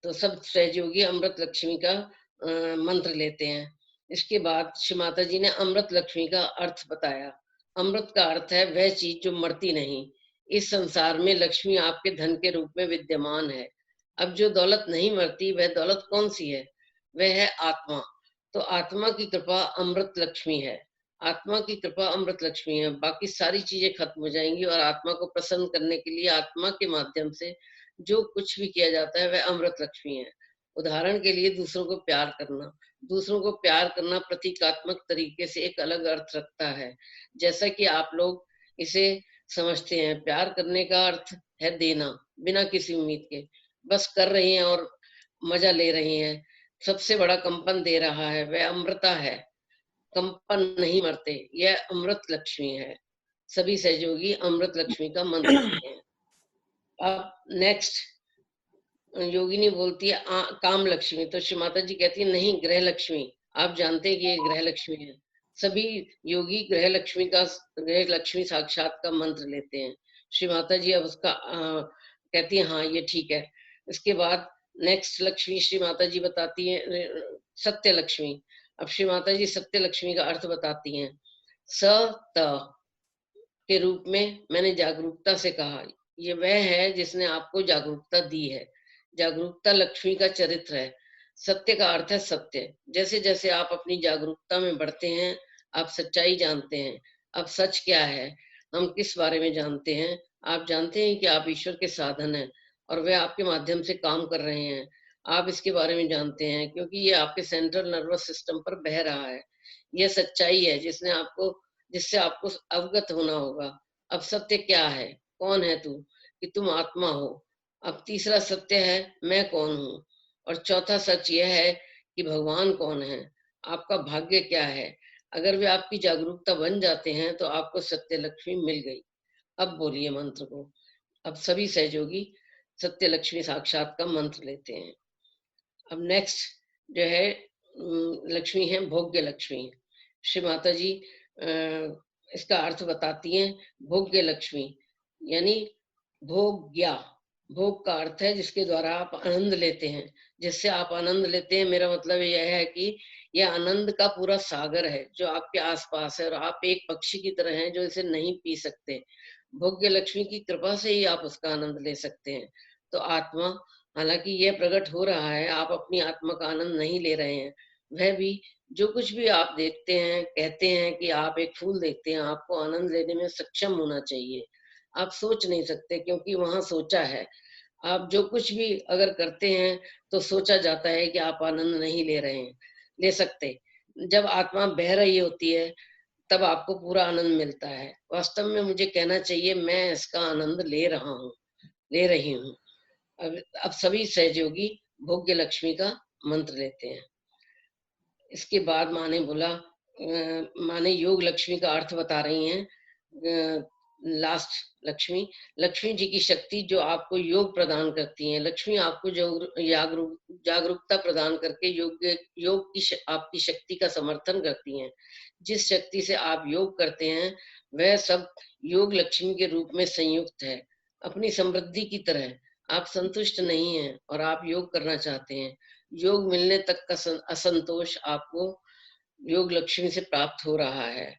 तो सब सहयोगी अमृत लक्ष्मी का मंत्र लेते हैं। इसके बाद श्री माता जी ने अमृत लक्ष्मी का अर्थ बताया। अमृत का अर्थ है वह चीज जो मरती नहीं। इस संसार में लक्ष्मी आपके धन के रूप में विद्यमान है। अब जो दौलत नहीं मरती वह दौलत कौन सी है? वह है आत्मा। तो आत्मा की कृपा अमृत लक्ष्मी है। आत्मा की कृपा अमृत लक्ष्मी है। बाकी सारी चीजें खत्म हो जाएंगी और आत्मा को प्रसन्न करने के लिए आत्मा के माध्यम से जो कुछ भी किया जाता है वह अमृत लक्ष्मी है। उदाहरण के लिए दूसरों को प्यार करना। दूसरों को प्यार करना प्रतीकात्मक तरीके से एक अलग अर्थ रखता है। जैसा कि आप लोग इसे समझते हैं, प्यार करने का अर्थ है देना बिना किसी उम्मीद के। बस कर रही हैं और मजा ले रही हैं। सबसे बड़ा कंपन दे रहा है वह अमृता है। कंपन नहीं मरते, यह अमृत लक्ष्मी है। सभी सहयोगी अमृत लक्ष्मी का मंत्र लेते हैं। अब नेक्स्ट योगिनी बोलती है काम लक्ष्मी। तो श्री माता जी कहती है नहीं, ग्रह लक्ष्मी। आप जानते हैं कि ये ग्रह लक्ष्मी है। सभी योगी ग्रह लक्ष्मी साक्षात का मंत्र लेते हैं। श्री माता जी अब उसका कहती है हाँ ये ठीक है। इसके बाद नेक्स्ट लक्ष्मी श्री माता जी बताती है सत्य लक्ष्मी। अब श्री माता जी सत्य लक्ष्मी का अर्थ बताती हैं। स त के रूप में मैंने जागरूकता से कहा, ये वह है जिसने आपको जागरूकता दी है। जागरूकता लक्ष्मी का चरित्र है। सत्य का अर्थ है सत्य। जैसे जैसे आप अपनी जागरूकता में बढ़ते हैं आप सच्चाई जानते हैं। अब सच क्या है, हम किस बारे में जानते हैं? आप जानते हैं कि आप ईश्वर के साधन हैं और वे आपके माध्यम से काम कर रहे हैं। आप इसके बारे में जानते हैं क्योंकि ये आपके सेंट्रल नर्वस सिस्टम पर बह रहा है। यह सच्चाई है जिससे आपको अवगत होना होगा। अब सत्य क्या है? कौन है तू? कि तुम आत्मा हो। अब तीसरा सत्य है मैं कौन हूँ। और चौथा सच यह है कि भगवान कौन है। आपका भाग्य क्या है? अगर वे आपकी जागरूकता बन जाते हैं तो आपको सत्य लक्ष्मी मिल गई। अब बोलिए मंत्र को। अब सभी सहयोगी सत्य लक्ष्मी साक्षात का मंत्र लेते हैं। अब नेक्स्ट जो है लक्ष्मी है भोग्य लक्ष्मी। श्री माता जी इसका अर्थ बताती हैं। भोग्य लक्ष्मी यानी भोग्या। भोग का अर्थ है जिसके द्वारा आप आनंद लेते हैं, जिससे आप आनंद लेते हैं। मेरा मतलब यह है कि यह आनंद का पूरा सागर है जो आपके आसपास है और आप एक पक्षी की तरह हैं जो इसे नहीं पी सकते। भोग्य लक्ष्मी की कृपा से ही आप उसका आनंद ले सकते हैं। तो आत्मा, हालांकि यह प्रकट हो रहा है, आप अपनी आत्मा का आनंद नहीं ले रहे हैं। वह भी जो कुछ भी आप देखते हैं, कहते हैं कि आप एक फूल देखते हैं, आपको आनंद लेने में सक्षम होना चाहिए। आप सोच नहीं सकते क्योंकि वहाँ सोचा है। आप जो कुछ भी अगर करते हैं तो सोचा जाता है कि आप आनंद नहीं ले रहे हैं, ले सकते। जब आत्मा बह रही होती है तब आपको पूरा आनंद मिलता है। वास्तव में मुझे कहना चाहिए मैं इसका आनंद ले रहा हूँ, ले रही हूँ। अब सभी सहयोगी भोग्य लक्ष्मी का मंत्र लेते हैं। इसके बाद माँ ने बोला माँ ने योग लक्ष्मी का अर्थ बता रही हैं। लास्ट लक्ष्मी, लक्ष्मी जी की शक्ति जो आपको योग प्रदान करती है। लक्ष्मी आपको जागरूकता प्रदान करके योग की आपकी शक्ति का समर्थन करती हैं। जिस शक्ति से आप योग करते हैं वह सब योग लक्ष्मी के रूप में संयुक्त है। अपनी समृद्धि की तरह आप संतुष्ट नहीं हैं और आप योग करना चाहते हैं। योग मिलने तक का असंतोष आपको योग लक्ष्मी से प्राप्त हो रहा है।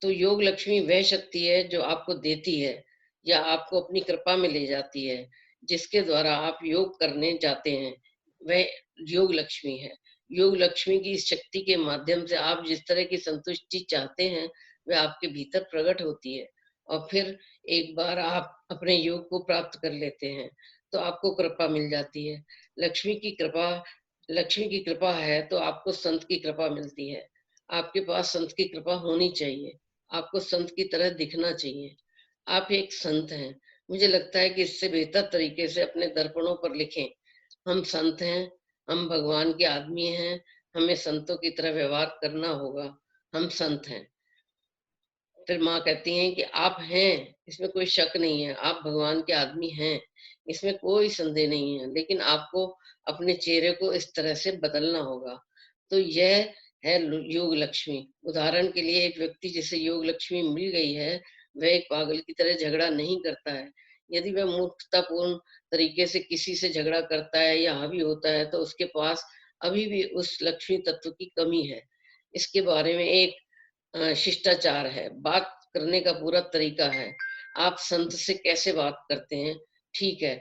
तो योग लक्ष्मी वह शक्ति है जो आपको देती है या आपको अपनी कृपा में ले जाती है, जिसके द्वारा आप योग करने जाते हैं, वह योग लक्ष्मी है। योग लक्ष्मी की इस शक्ति के माध्यम से आप जिस तरह की संतुष्टि चाहते हैं वह आपके भीतर प्रकट होती है और फिर एक बार आप अपने योग को प्राप्त कर लेते हैं तो आपको कृपा मिल जाती है। लक्ष्मी की कृपा, लक्ष्मी की कृपा है तो आपको संत की कृपा मिलती है। आपके पास संत की कृपा होनी चाहिए। आपको संत की तरह दिखना चाहिए। आप एक संत हैं। मुझे लगता है कि इससे बेहतर तरीके से अपने दर्पणों पर लिखें, हम संत हैं, हम भगवान के आदमी हैं, हमें संतों की तरह व्यवहार करना होगा, हम संत हैं। फिर माँ कहती हैं कि आप हैं, इसमें कोई शक नहीं है, आप भगवान के आदमी हैं, इसमें कोई संदेह नहीं है, लेकिन आपको अपने चेहरे को इस तरह से बदलना होगा। तो यह है योग लक्ष्मी। उदाहरण के लिए एक व्यक्ति जिसे योग लक्ष्मी मिल गई है वह एक पागल की तरह झगड़ा नहीं करता है। यदि वह मूर्खतापूर्ण तरीके से किसी से झगड़ा करता है या हावी होता है तो उसके पास अभी भी उस लक्ष्मी तत्व की कमी है। इसके बारे में एक शिष्टाचार है, बात करने का पूरा तरीका है। आप संत से कैसे बात करते हैं, ठीक है।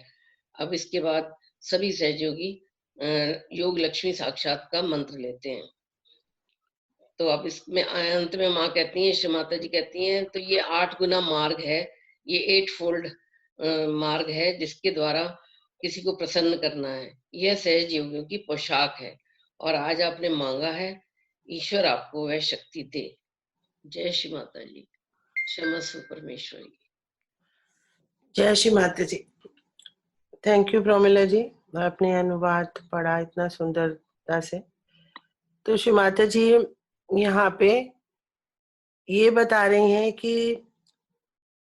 अब इसके बाद सभी सहयोगी योग लक्ष्मी साक्षात का मंत्र लेते हैं। तो अब इसमें अंत में माँ कहती हैं, श्री माता जी कहती हैं, तो ये 8 गुना मार्ग है, ये 8 फोल्ड मार्ग है जिसके द्वारा किसी को प्रसन्न करना है। यह सहज योगियों की पोशाक है और आज आपने मांगा है, ईश्वर आपको वह शक्ति दे। जय श्री माता जी, क्षमस्व परमेश्वरी। जय श्री माता जी। थैंक यू प्रोमिला जी, आपने अनुवाद पढ़ा इतना सुंदरता से। तो श्री माता जी यहाँ पे ये बता रही हैं कि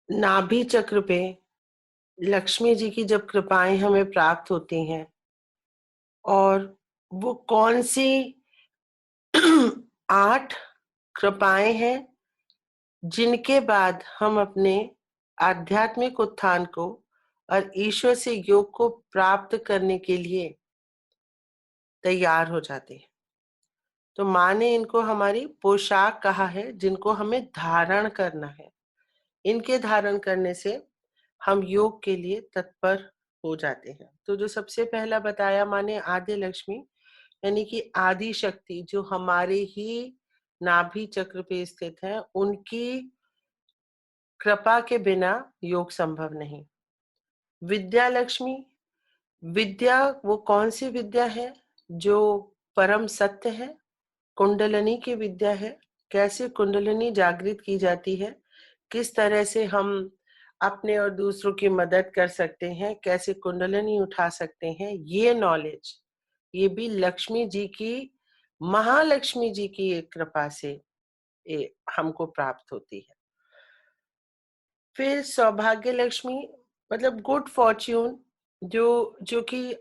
नाभि चक्र पे लक्ष्मी जी की जब कृपाएं हमें प्राप्त होती हैं और वो कौन सी 8 कृपाएं हैं जिनके बाद हम अपने आध्यात्मिक उत्थान को और ईश्वर से योग को प्राप्त करने के लिए तैयार हो जाते हैं। तो माँ ने इनको हमारी पोशाक कहा है जिनको हमें धारण करना है। इनके धारण करने से हम योग के लिए तत्पर हो जाते हैं। तो जो सबसे पहला बताया माँ ने, आदि लक्ष्मी यानी कि आदि शक्ति जो हमारे ही नाभि चक्र पे स्थित है, उनकी कृपा के बिना योग संभव नहीं। विद्या लक्ष्मी, विद्या वो कौन सी विद्या है जो परम सत्य है, कुंडलिनी की विद्या है। कैसे कुंडलिनी जागृत की जाती है, किस तरह से हम अपने और दूसरों की मदद कर सकते हैं, कैसे कुंडलिनी उठा सकते हैं, ये नॉलेज ये भी लक्ष्मी जी की, महालक्ष्मी जी की एक कृपा से हमको प्राप्त होती है। फिर सौभाग्य लक्ष्मी मतलब गुड फॉर्च्यून, जो जो कि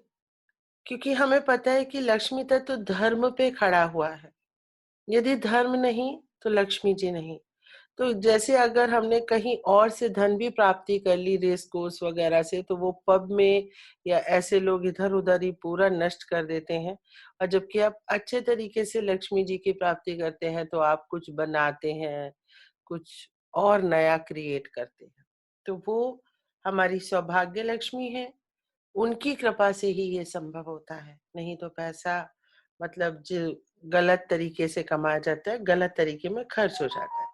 क्योंकि हमें पता है कि लक्ष्मी तत्व तो धर्म पे खड़ा हुआ है। यदि धर्म नहीं तो लक्ष्मी जी नहीं। तो जैसे अगर हमने कहीं और से धन भी प्राप्ति कर ली रेस कोर्स वगैरह से, तो वो पब में या ऐसे लोग इधर उधर ही पूरा नष्ट कर देते हैं। और जबकि आप अच्छे तरीके से लक्ष्मी जी की प्राप्ति करते हैं तो आप कुछ बनाते हैं, कुछ और नया क्रिएट करते हैं। तो वो हमारी सौभाग्य लक्ष्मी है, उनकी कृपा से ही ये संभव होता है। नहीं तो पैसा मतलब जो गलत तरीके से कमाया जाता है, गलत तरीके में खर्च हो जाता है।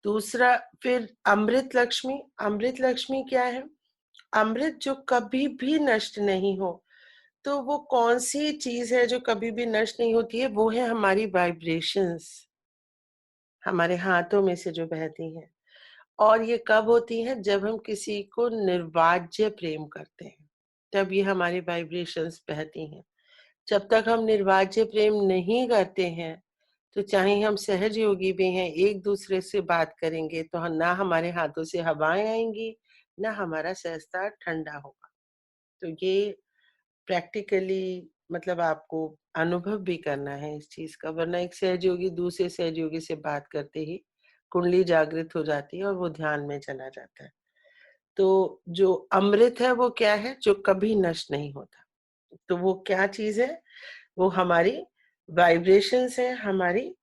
दूसरा फिर अमृत लक्ष्मी। अमृत लक्ष्मी क्या है? अमृत जो कभी भी नष्ट नहीं हो। तो वो कौन सी चीज है जो कभी भी नष्ट नहीं होती है? वो है हमारी वाइब्रेशंस, हमारे हाथों में से जो बहती हैं। और ये कब होती है? जब हम किसी को निर्वाज्य प्रेम करते हैं, तब ये हमारी वाइब्रेशंस बहती हैं। जब तक हम निर्वाज्य प्रेम नहीं करते हैं, तो चाहे हम सहज योगी भी हैं, एक दूसरे से बात करेंगे तो ना हमारे हाथों से हवाएं आएंगी, ना हमारा सहस्ता ठंडा होगा। तो ये प्रैक्टिकली मतलब आपको अनुभव भी करना है इस चीज का, वरना एक सहयोगी दूसरे सहयोगी से बात करते ही कुंडली जागृत हो जाती है और वो ध्यान में चला जाता है। तो जो अमृत है वो क्या है? जो कभी नष्ट नहीं होता। तो वो क्या चीज है? वो हमारी वाइब्रेशंस है, हमारी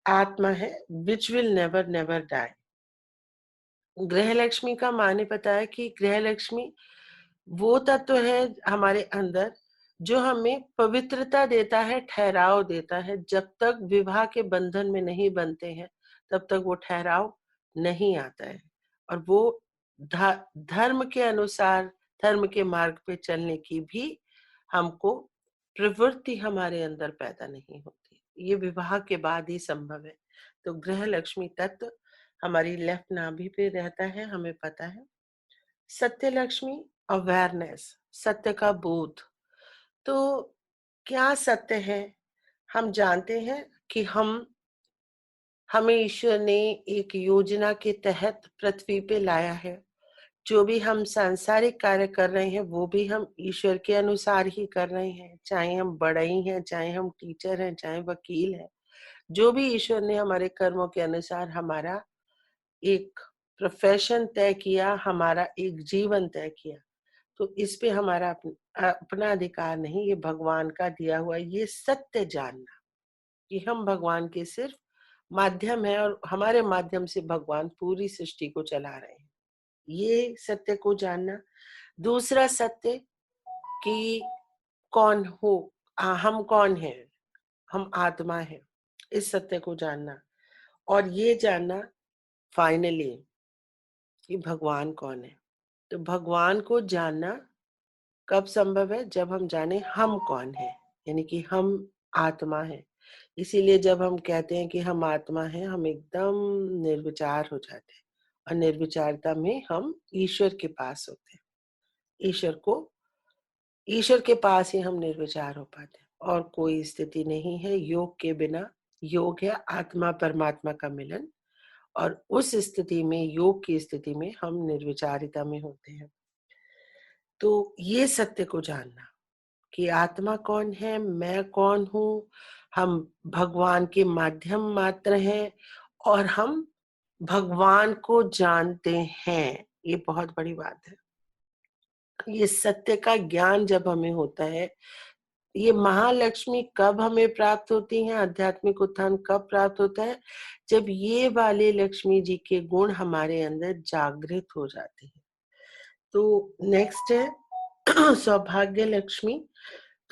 आत्मा है, which will never never die. Griha Lakshmi का माने पता है कि गृह लक्ष्मी वो तत्व है हमारे अंदर जो हमें पवित्रता देता है, ठहराव देता है। जब तक विवाह के बंधन में नहीं बनते हैं, तब तक वो ठहराव नहीं आता है। और वो धर्म के अनुसार, धर्म के मार्ग पे चलने की भी हमको प्रवृत्ति हमारे अंदर पैदा नहीं होती। ये विवाह के बाद ही संभव है। तो गृह लक्ष्मी तत्व हमारी लेफ्ट नाभि पे रहता है, हमें पता है। सत्य लक्ष्मी अवेयरनेस, सत्य का बोध। तो क्या सत्य है? हम जानते हैं कि हमें ईश्वर ने एक योजना के तहत पृथ्वी पे लाया है। जो भी हम सांसारिक कार्य कर रहे हैं वो भी हम ईश्वर के अनुसार ही कर रहे हैं, चाहे हम बढ़ई हैं, चाहे हम टीचर हैं, चाहे वकील हैं। जो भी ईश्वर ने हमारे कर्मों के अनुसार हमारा एक प्रोफेशन तय किया, हमारा एक जीवन तय किया, तो इस पे हमारा अपना अधिकार नहीं, ये भगवान का दिया हुआ। ये सत्य जानना कि हम भगवान के सिर्फ माध्यम है और हमारे माध्यम से भगवान पूरी सृष्टि को चला रहे हैं, ये सत्य को जानना। दूसरा सत्य कि कौन हो, हम कौन हैं? हम आत्मा है, इस सत्य को जानना। और ये जानना फाइनली कि भगवान कौन है। तो भगवान को जानना कब संभव है? जब हम जाने हम कौन है, यानी कि हम आत्मा है। इसीलिए जब हम कहते हैं कि हम आत्मा है, हम एकदम निर्विचार हो जाते हैं। और निर्विचारता में हम ईश्वर के पास होते हैं। ईश्वर के पास ही हम निर्विचार हो पाते हैं। और कोई स्थिति नहीं है योग के बिना। योग है आत्मा परमात्मा का मिलन, और उस स्थिति में, योग की स्थिति में, हम निर्विचारिता में होते हैं। तो ये सत्य को जानना कि आत्मा कौन है, मैं कौन हूँ, हम भगवान के माध्यम मात्र हैं और हम भगवान को जानते हैं, ये बहुत बड़ी बात है। ये सत्य का ज्ञान जब हमें होता है, ये महालक्ष्मी कब हमें प्राप्त होती है, आध्यात्मिक उत्थान कब प्राप्त होता है? जब ये वाले लक्ष्मी जी के गुण हमारे अंदर जागृत हो जाते हैं। तो नेक्स्ट है सौभाग्य लक्ष्मी।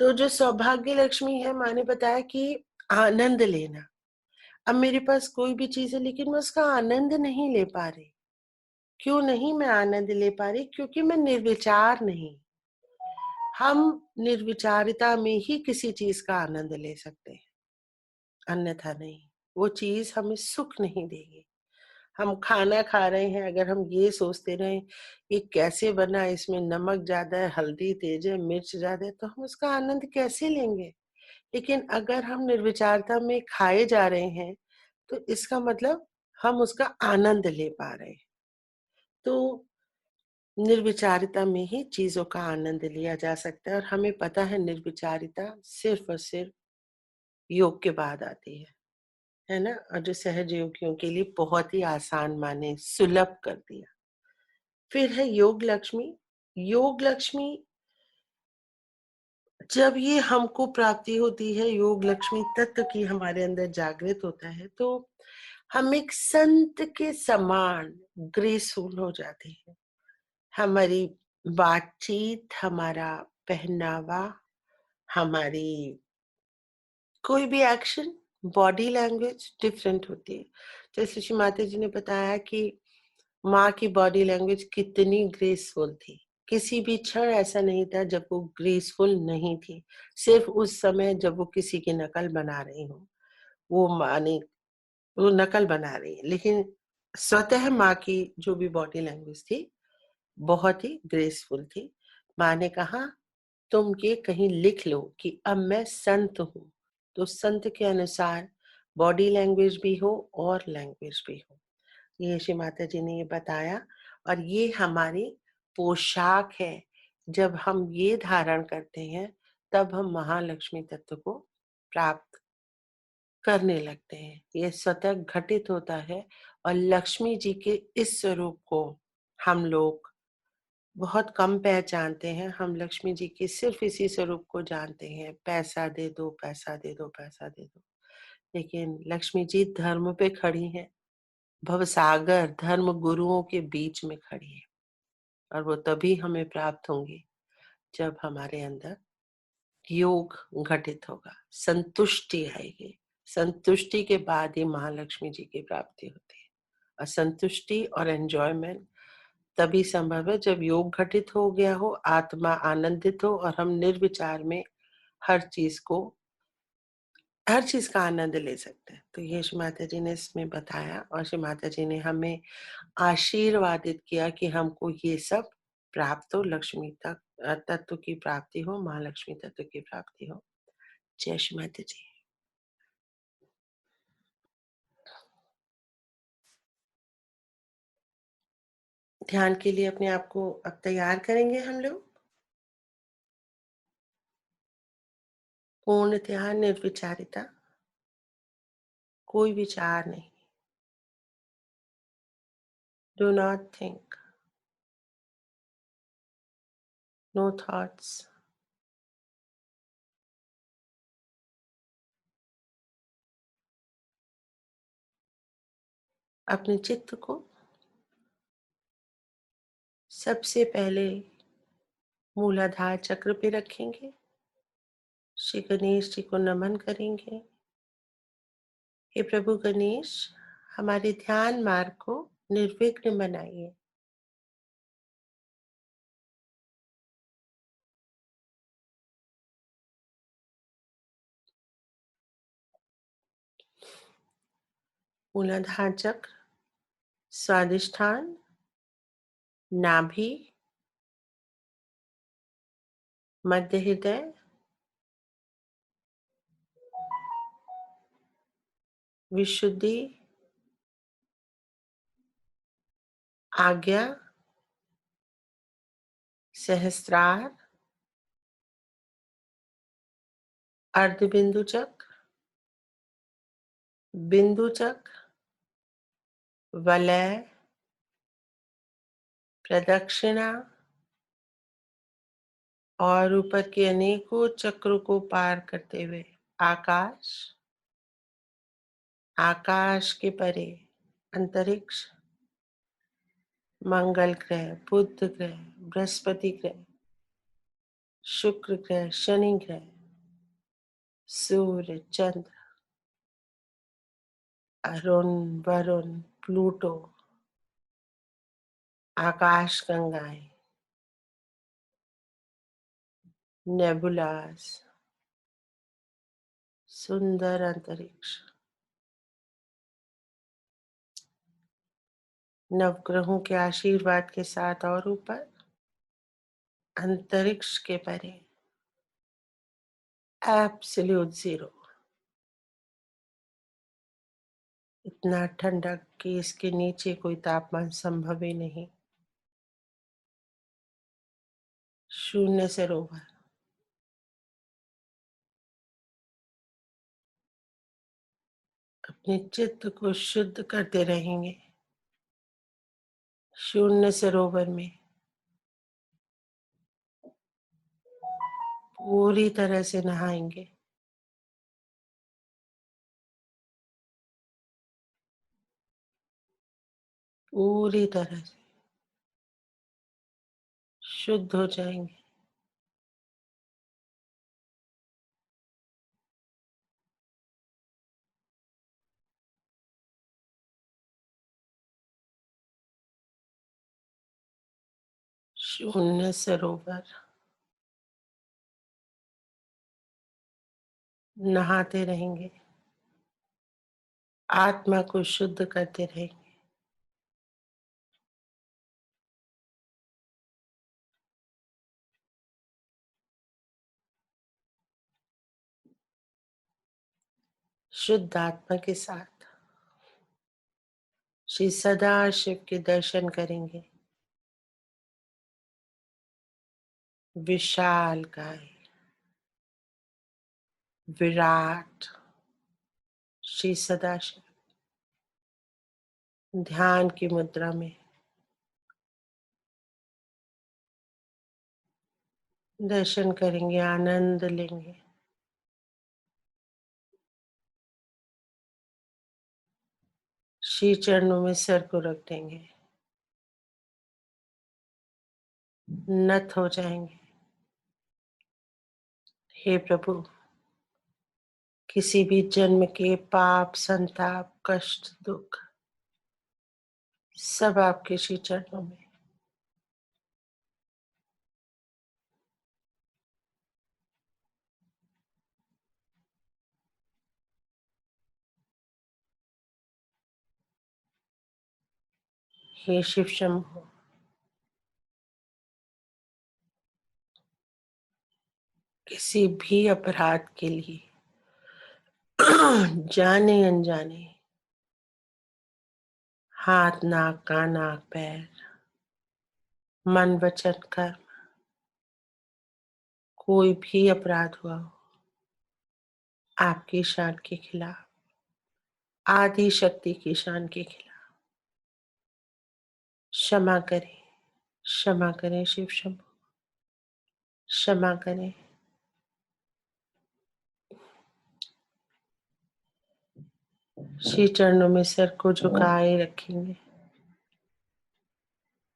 तो जो सौभाग्य लक्ष्मी है, मैंने बताया कि आनंद लेना। अब मेरे पास कोई भी चीज है लेकिन मैं उसका आनंद नहीं ले पा रही। क्यों नहीं मैं आनंद ले पा रही? क्योंकि मैं निर्विचार नहीं। हम निर्विचारिता में ही किसी चीज का आनंद ले सकते हैं, अन्यथा नहीं। वो चीज हमें सुख नहीं देगी। हम खाना खा रहे हैं, अगर हम ये सोचते रहे कि कैसे बना, इसमें नमक ज्यादा है, हल्दी तेज है, मिर्च ज्यादा है, तो हम उसका आनंद कैसे लेंगे? लेकिन अगर हम निर्विचारता में खाए जा रहे हैं, तो इसका मतलब हम उसका आनंद ले पा रहे हैं। तो निर्विचारिता में ही चीजों का आनंद लिया जा सकता है। और हमें पता है निर्विचारिता सिर्फ और सिर्फ योग के बाद आती है ना? और जो सहज योगियों के लिए बहुत ही आसान माने, सुलभ कर दिया। फिर है योग लक्ष्मी। योग लक्ष्मी जब ये हमको प्राप्ति होती है, योग लक्ष्मी तत्व की हमारे अंदर जागृत होता है, तो हम एक संत के समान ग्रेसफुल हो जाते हैं। हमारी बातचीत, हमारा पहनावा, हमारी कोई भी एक्शन, बॉडी लैंग्वेज डिफरेंट होती है। जैसे श्री माता जी ने बताया कि माँ की बॉडी लैंग्वेज कितनी ग्रेसफुल थी। किसी भी क्षण ऐसा नहीं था जब वो ग्रेसफुल नहीं थी। सिर्फ उस समय जब वो किसी की नकल बना रही हो, वो माने वो नकल बना रही है, लेकिन स्वतः माँ की जो भी बॉडी लैंग्वेज थी, बहुत ही ग्रेसफुल थी। माँ ने कहा, तुम ये कहीं लिख लो कि अब मैं संत हूँ, तो संत के अनुसार बॉडी लैंग्वेज भी हो और लैंग्वेज भी हो। ये श्री माता जी ने ये बताया, और ये हमारी पोशाक है। जब हम ये धारण करते हैं, तब हम महालक्ष्मी तत्व को प्राप्त करने लगते हैं। ये स्वतः घटित होता है, और लक्ष्मी जी के इस स्वरूप को हम लोग बहुत कम पहचानते हैं। हम लक्ष्मी जी के सिर्फ इसी स्वरूप को जानते हैं, पैसा दे दो, पैसा दे दो, पैसा दे दो। लेकिन लक्ष्मी जी धर्म पे खड़ी हैं, भवसागर धर्म गुरुओं के बीच में खड़ी है, और वो तभी हमें प्राप्त होंगी जब हमारे अंदर योग घटित होगा, संतुष्टि आएगी। संतुष्टि के बाद ही महालक्ष्मी जी की प्राप्ति होती है। और संतुष्टि और एंजॉयमेंट तभी संभव है जब योग घटित हो गया हो, आत्मा आनंदित हो, और हम निर्विचार में हर चीज का आनंद ले सकते हैं। तो ये श्री माता जी ने इसमें बताया, और श्री माता जी ने हमें आशीर्वादित किया कि हमको ये सब प्राप्त हो, लक्ष्मी तक तत्व की प्राप्ति हो, महालक्ष्मी तत्व की प्राप्ति हो। जय श्री माता जी। ध्यान के लिए अपने आप को अब तैयार करेंगे हम लोग। पूर्ण ध्यान, निर्विचारिता, कोई विचार नहीं। Do not think, no thoughts. अपने चित्त को सबसे पहले मूलाधार चक्र पे रखेंगे। श्री गणेश जी को नमन करेंगे। हे प्रभु गणेश, हमारे ध्यान मार्ग को निर्विघ्न बनाइए। मूलाधार चक्र, स्वादिष्ठान, नाभि, मध्य हृदय, विशुद्धि, आज्ञा, सहस्त्रार, अर्धबिंदु चक्र, बिंदु चक्र, वलय, प्रदक्षिणा, और ऊपर के अनेकों चक्रों को पार करते हुए आकाश, आकाश के परे अंतरिक्ष, मंगल ग्रह, बुध ग्रह, बृहस्पति ग्रह, शुक्र ग्रह, शनि ग्रह, सूर्य, चंद्र, अरुण, वरुण, प्लूटो, आकाश गंगाएं, नेबुलास, सुंदर अंतरिक्ष, नवग्रहों के आशीर्वाद के साथ, और ऊपर अंतरिक्ष के परे एब्सोल्यूट जीरो। इतना ठंडा कि इसके नीचे कोई तापमान संभव ही नहीं। शून्य से रोवर। अपने चित्त को शुद्ध करते रहेंगे। शून्य सरोवर में पूरी तरह से नहाएंगे। पूरी तरह से शुद्ध हो जाएंगे। शून्य सरोवर, नहाते रहेंगे, आत्मा को शुद्ध करते रहेंगे। शुद्ध आत्मा के साथ श्री सदाशिव के दर्शन करेंगे। विशालकाय, विराट श्री सदाशिव ध्यान की मुद्रा में दर्शन करेंगे, आनंद लेंगे। श्री चरणों में सर को रख देंगे, नत हो जाएंगे। हे प्रभु, किसी भी जन्म के पाप, संताप, कष्ट, दुख सब आपके श्री चरणों में। हे शिव शंभु, किसी भी अपराध के लिए जाने अनजाने हाथ, नाक, कान, आंख, पैर, मन, वचन, कर्म, कोई भी अपराध हुआ हो आपकी शान के खिलाफ, आदि शक्ति की शान के खिलाफ, क्षमा करें, क्षमा करें शिव शंभु, क्षमा करें। श्री चरणों में सर को झुकाए रखेंगे,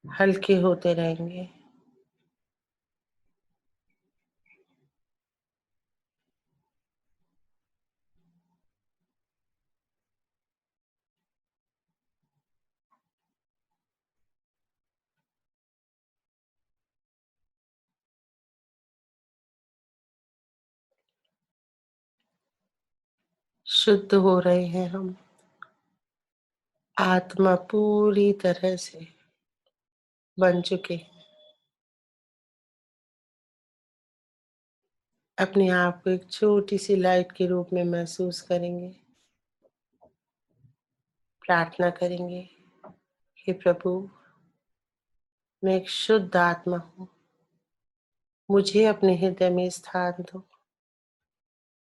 हल्के होते रहेंगे। शुद्ध हो रहे हैं हम, आत्मा पूरी तरह से बन चुके हैं। अपने आप को एक छोटी सी लाइट के रूप में महसूस करेंगे, प्रार्थना करेंगे, हे प्रभु, मैं एक शुद्ध आत्मा हूँ, मुझे अपने हृदय में स्थान दो,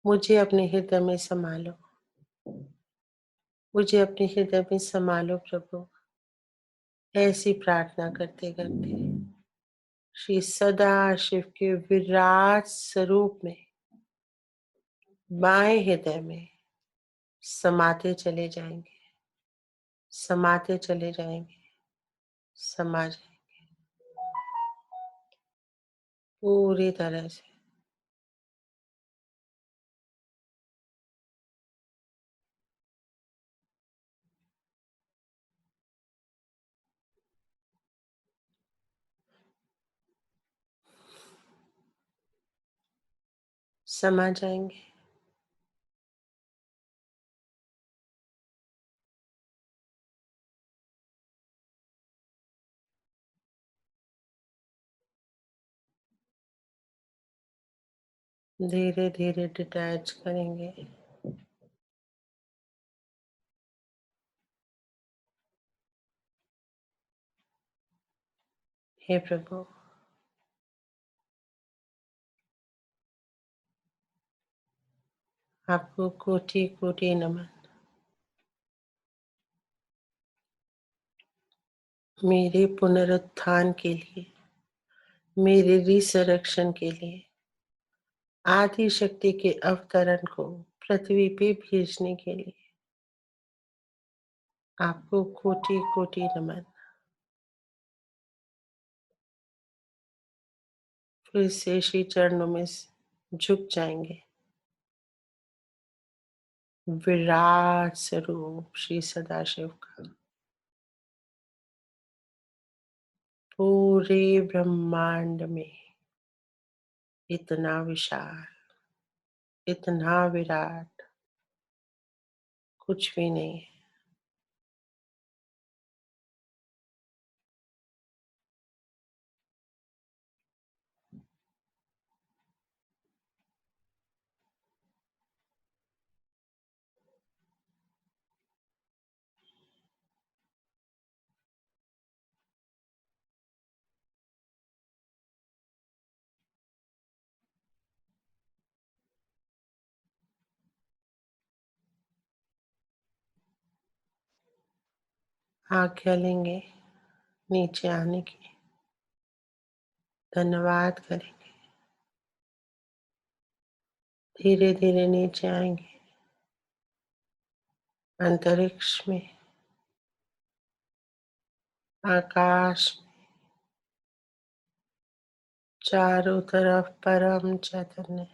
मुझे अपने हृदय में संभालो, मुझे अपने हृदय में संभालो प्रभु। ऐसी प्रार्थना करते करते श्री सदाशिव के विराट स्वरूप में बाएं हृदय में समाते चले जाएंगे, समाते चले जाएंगे, समा जाएंगे पूरी तरह से। समा जाएंगे। धीरे धीरे डिटैच करेंगे। हे प्रभु, आपको कोटि कोटि नमन। मेरे पुनरुत्थान के लिए, मेरे रिसरेक्शन के लिए, आदि शक्ति के अवतरण को पृथ्वी पे भेजने के लिए आपको कोटि कोटि नमन। फिर से श्री चरणों में झुक जाएंगे। विराट स्वरूप श्री सदाशिव का पूरे ब्रह्मांड में इतना विशाल, इतना विराट कुछ भी नहीं है। आज्ञा लेंगे नीचे आने की, धन्यवाद करेंगे, धीरे धीरे नीचे आएंगे। अंतरिक्ष में, आकाश में, चारों तरफ परम चैतन्य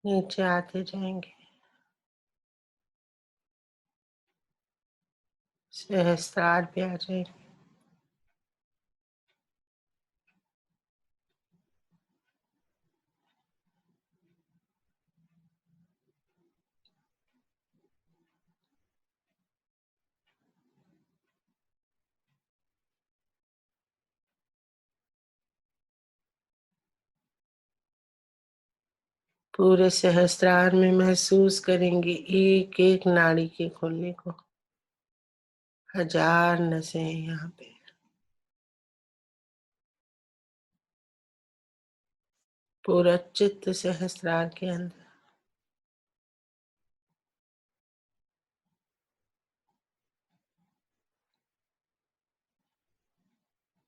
नीचे आते जाएंगे। सहस्त्रार भी आ जाएंगे। पूरे सहस्त्रार में महसूस करेंगे एक एक नाड़ी के खुलने को। हजार नसें हैं यहाँ पे। पूरा चित्त सहस्त्रार के अंदर।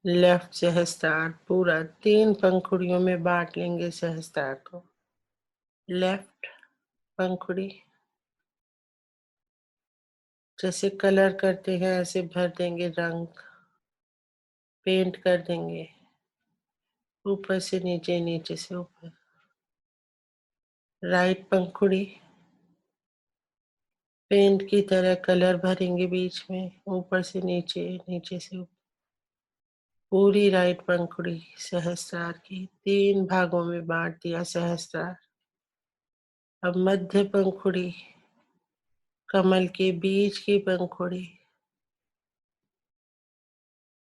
लेफ्ट सहस्त्रार पूरा 3 पंखुड़ियों में बांट लेंगे सहस्त्रार को। लेफ्ट पंखुड़ी, जैसे कलर करते हैं ऐसे भर देंगे, रंग पेंट कर देंगे, ऊपर से नीचे, नीचे से ऊपर। राइट पंखुड़ी, पेंट की तरह कलर भरेंगे बीच में, ऊपर से नीचे, नीचे से ऊपर। पूरी राइट पंखुड़ी सहस्त्रार की 3 भागों में बांट दिया सहस्त्रार। अब मध्य पंखुड़ी, कमल के बीच की पंखुड़ी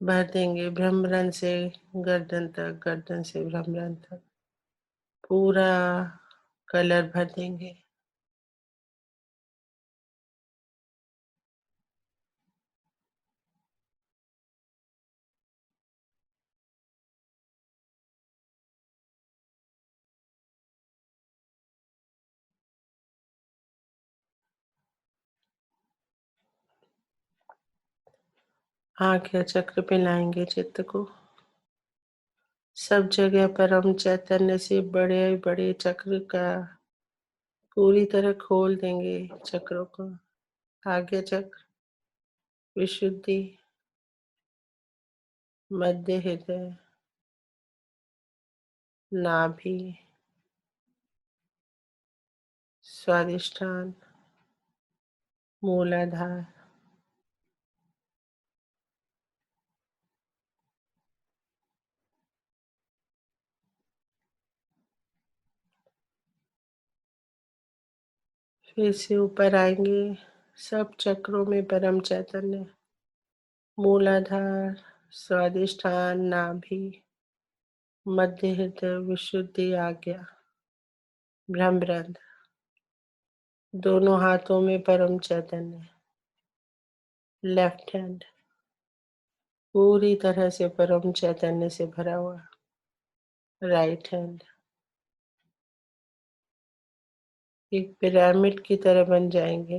भर देंगे, भ्रमरण से गर्दन तक, गर्दन से भ्रमरण तक पूरा कलर भर देंगे। आज्ञा चक्र पे लाएंगे चित्त को। सब जगह परम चैतन्य से बड़े बड़े चक्र का पूरी तरह खोल देंगे चक्रों को। आज्ञा चक्र, विशुद्धि, मध्य हृदय, नाभि, स्वादिष्ठान, मूलाधार, फिर से ऊपर आएंगे। सब चक्रों में परम चैतन्य, मूलाधार, स्वादिष्ठान, नाभि, मध्य हृदय, विशुद्धि, आज्ञा, ब्रह्मरंध्र। दोनों हाथों में परम चैतन्य, लेफ्ट हैंड पूरी तरह से परम चैतन्य से भरा हुआ, राइट हैंड एक पिरामिड की तरह बन जाएंगे।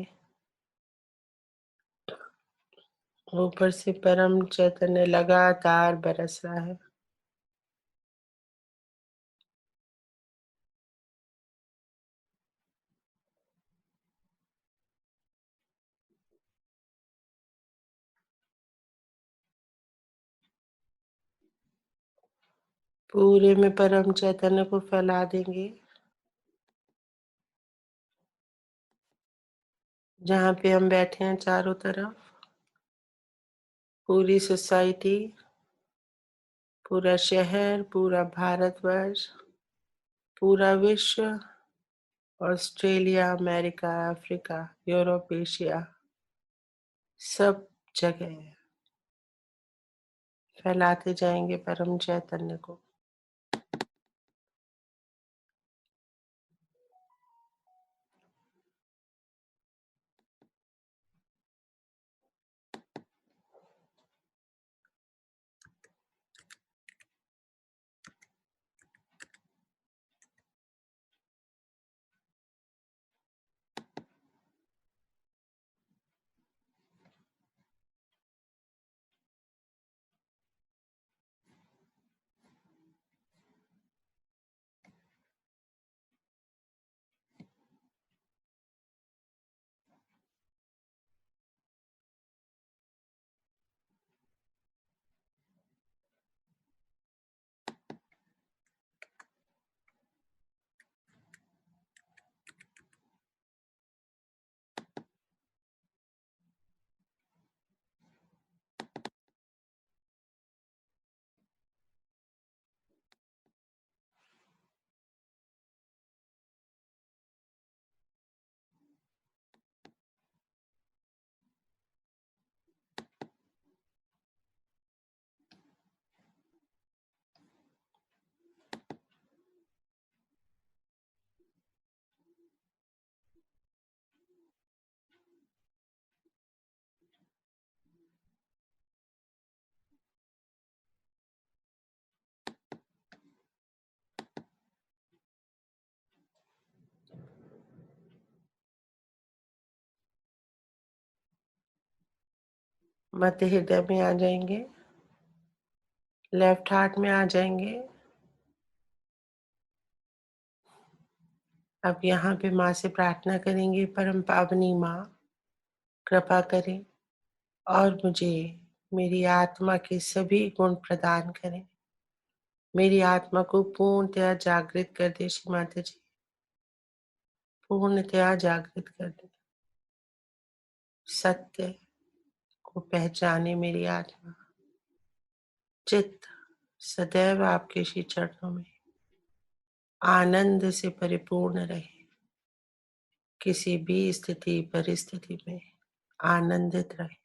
ऊपर से परम चैतन्य लगातार बरस रहा है। पूरे में परम चैतन्य को फैला देंगे। जहाँ पे हम बैठे हैं चारों तरफ पूरी सोसाइटी, पूरा शहर, पूरा भारतवर्ष, पूरा विश्व, Australia, America, Africa, Europe, Asia, सब जगह फैलाते जाएंगे परम चैतन्य को। मध्य हृदय में आ जाएंगे, लेफ्ट हार्ट में आ जाएंगे। अब यहाँ पे माँ से प्रार्थना करेंगे, परम पावनी माँ कृपा करें और मुझे मेरी आत्मा के सभी गुण प्रदान करें। मेरी आत्मा को पूर्णतया जागृत कर दे श्री माता जी, पूर्णतया जागृत कर दे। सत्य को पहचाने मेरी आत्मा, चित्त सदैव आपके श्री चरणों में आनंद से परिपूर्ण रहे। किसी भी स्थिति परिस्थिति में आनंदित रहे।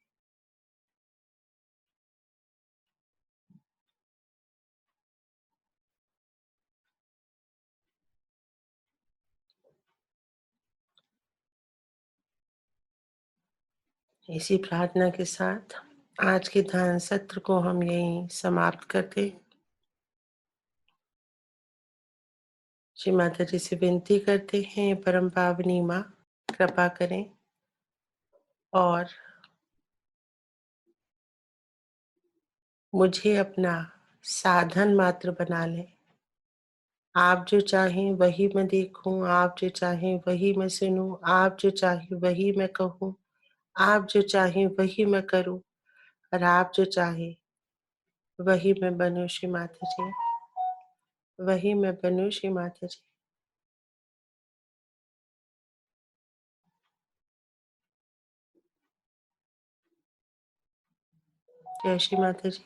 इसी प्रार्थना के साथ आज के ध्यान सत्र को हम यहीं समाप्त करते हैं। श्री माता जी से विनती करते हैं, परम पावनी माँ कृपा करें और मुझे अपना साधन मात्र बना लें। आप जो चाहें वही मैं देखूं, आप जो चाहें वही मैं सुनूं, आप जो चाहें वही मैं कहूं, आप जो चाहें वही मैं करूं और आप जो चाहें वही मैं बनूं श्री माता जी, वही मैं बनूं श्री माता जी। जय श्री माता जी।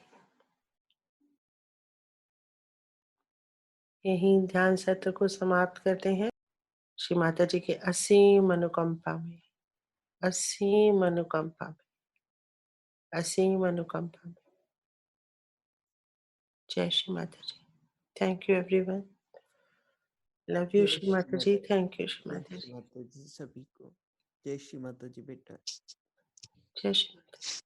यही ध्यान सत्र को समाप्त करते हैं श्री माता जी के असीम अनुकंपा में, असीम अनुकंपा में, असीम अनुकंपा में। जय Shri Mata ji. Thank you everyone. Love you जय श्री श्री माता जी। थैंक यू श्री जय माता श्री जी। माता जी सभी को। जय श्री माता जी बेटा। जय श्री माता जी।